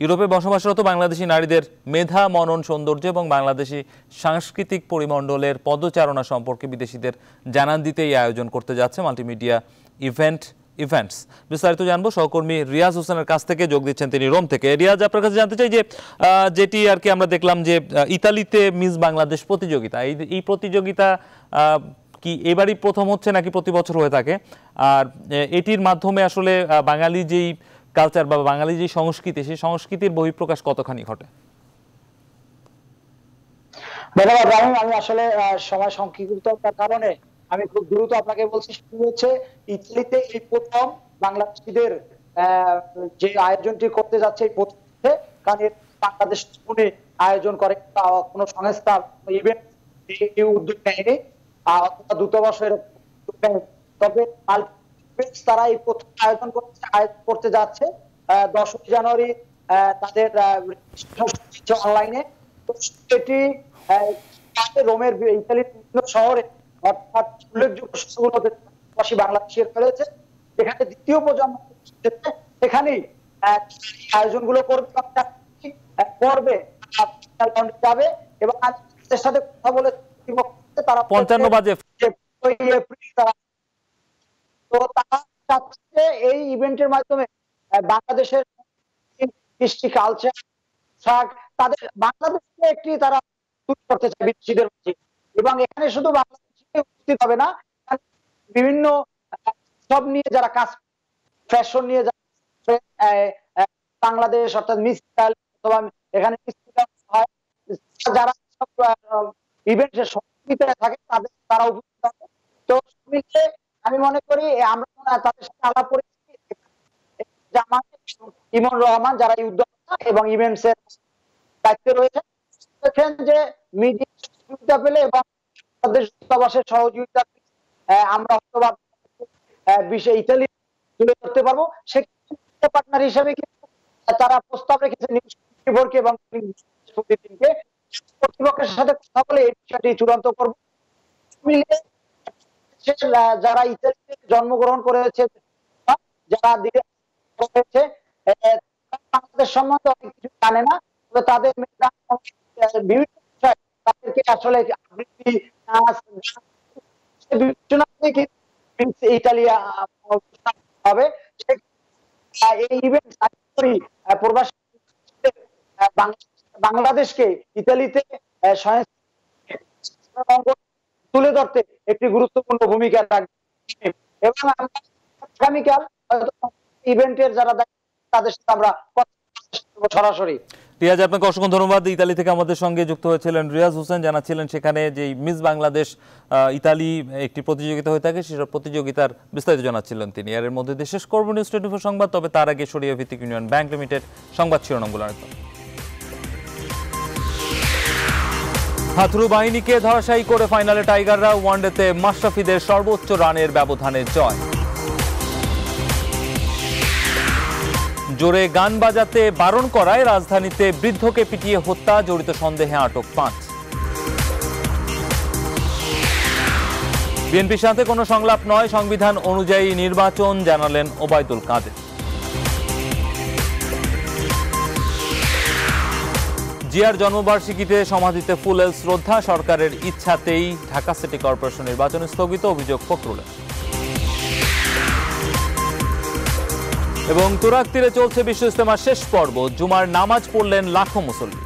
ইউরোপে বসবাসরত বাংলাদেশি নারীদের মেধা, মনন, সৌন্দর্য এবং বাংলাদেশি সাংস্কৃতিক পরিমণ্ডলের পদচারণা সম্পর্কে বিদেশিদের জানান দিতে এই আয়োজন করতে যাচ্ছে মাল্টিমিডিয়া ইভেন্টস। বিস্তারিত জানবো সহকর্মী রিয়াজ হোসেনের কাছ থেকে, যোগ দিচ্ছেন তিনি রোম থেকে। রিয়াজ, আপনার কাছে জানতে চাই যে যেটি আর কি আমরা দেখলাম যে ইতালিতে মিস বাংলাদেশ প্রতিযোগিতা, এই প্রতিযোগিতা কি এবারই প্রথম হচ্ছে নাকি প্রতি বছর হয়ে থাকে? আর এটির মাধ্যমে আসলে বাঙালি যেই কালচার বা বাঙালি যে সংস্কৃতি, সেই সংস্কৃতির বহিঃপ্রকাশ কতখানি ঘটে? ধন্যবাদ রাহুল। আমি আসলে সময় সংক্ষিপ্ততার কারণে আমি খুব দ্রুত আপনাকে বলছি। শুরু হচ্ছে ইতালিতে এই প্রথম বাংলাদেশিদের যে আয়োজনটি করতে যাচ্ছে এই প্রথমে, কারণ বাংলাদেশ আয়োজন করে কোনো সংস্থা ইভেন্ট এই উদ্যোগ নেয়নি অথবা দূতাবাস তবে তারা এই প্রথম আয়োজন করতে যাচ্ছে 10 জানুয়ারি তাদের অনলাইনে। এটি রোমের ইতালির বিভিন্ন শহরে অর্থাৎ উল্লেখযোগ্য শহরগুলোতে বাংলাদেশের রয়েছে, যেখানে দ্বিতীয় প্রজন্ম সেখানেই আয়োজনগুলো করবে যাবে। এবং তাদের সাথে কথা বলে তারা 55 বাজে তো তারা চাচ্ছে এই ইভেন্টের মাধ্যমে বাংলাদেশের কৃষ্টি কালচার তাদের বাংলাদেশকে একটি তারা করতে চায় বিদেশিদের মাঝে। এবং এখানে শুধু বাংলাদেশে উপস্থিত হবে না, বিভিন্ন সব নিয়ে যারা কাজ, ফ্যাশন নিয়ে বাংলাদেশ অর্থাৎ মিস অথবা এখানে হয় যারা ইভেন্টের সহযোগিতায় থাকে তারা উপস্থিত হবে। তো আমি মনে করি আমরা তাদের সাথে আলাপ করেছি, ইমন রহমান যারা এই উদ্যোক্তা এবং ইভেন্টস এর দায়িত্বে রয়েছে, যে মিডিয়া সহযোগিতা পেলে এবং দূতাবাসের সহযোগিতা আমরা হয়তো বিষয়ে ইতালি তুলে ধরতে পারবো। সেক্ষেত্রে পার্টনার হিসেবে কিন্তু তারা প্রস্তাব রেখেছে নিউজ রিপোর্টকে এবং কর্তৃপক্ষের সাথে কথা বলে এই বিষয়টি চূড়ান্ত করবো। মিলে যারা ইতালিতে জন্মগ্রহণ করেছে, যারা হয়েছে বাংলাদেশ সম্বন্ধে অনেক কিছু জানে না, তবে তাদের বিভিন্ন বিষয় তাদেরকে আসলে আবৃত্তি ইতালিয়া হবে। এই ইভেন্ট প্রবাসী বাংলাদেশকে ইতালিতে তুলে ধরতে একটি গুরুত্বপূর্ণ ভূমিকা রাখবে এবং আগামীকাল ইভেন্টের যারা তাদের সাথে আমরা সরাসরি। রিয়াজ, আপনাকে অসংখ্য ধন্যবাদ। ইতালি থেকে আমাদের সঙ্গে যুক্ত হয়েছিলেন রিয়াজ হোসেন, জানাচ্ছিলেন সেখানে যে মিস বাংলাদেশ ইতালি একটি প্রতিযোগিতা হয়ে থাকে, সেসব প্রতিযোগিতার বিস্তারিত জানাচ্ছিলেন তিনি। এর মধ্যে দিয়ে শেষ করব নিউজ 24 সংবাদ, তবে তার আগে সরিয়া ভিত্তিক ইউনিয়ন ব্যাংক লিমিটেড সংবাদ শিরোনামগুলো আরেকবার। হাথুরু বাহিনীকে ধরাশায়ী করে ফাইনালে টাইগাররা, ওয়ানডেতে মাশরাফিদের সর্বোচ্চ রানের ব্যবধানে জয়। জোরে গান বাজাতে বারণ করায় রাজধানীতে বৃদ্ধকে পিটিয়ে হত্যা, জড়িত সন্দেহে আটক 5। বিএনপির সাথে কোনো সংলাপ নয়, সংবিধান অনুযায়ী নির্বাচন, জানালেন ওবায়দুল কাদের। জিয়ার জন্মবার্ষিকীতে সমাধিতে ফুলেল শ্রদ্ধা, সরকারের ইচ্ছাতেই ঢাকা সিটি কর্পোরেশন নির্বাচন স্থগিত, অভিযোগ ফখরুলের। এবং তুরাগ তীরে চলছে বিশ্ব ইজতেমার শেষ পর্ব, জুমার নামাজ পড়লেন লাখো মুসল্লি।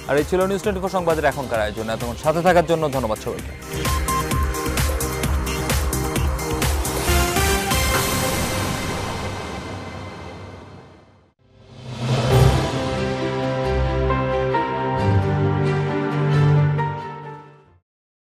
আর এই ছিল নিউজ 24 সংবাদের এখনকার আয়োজন। এতক্ষণ সাথে থাকার জন্য ধন্যবাদ সবাইকে।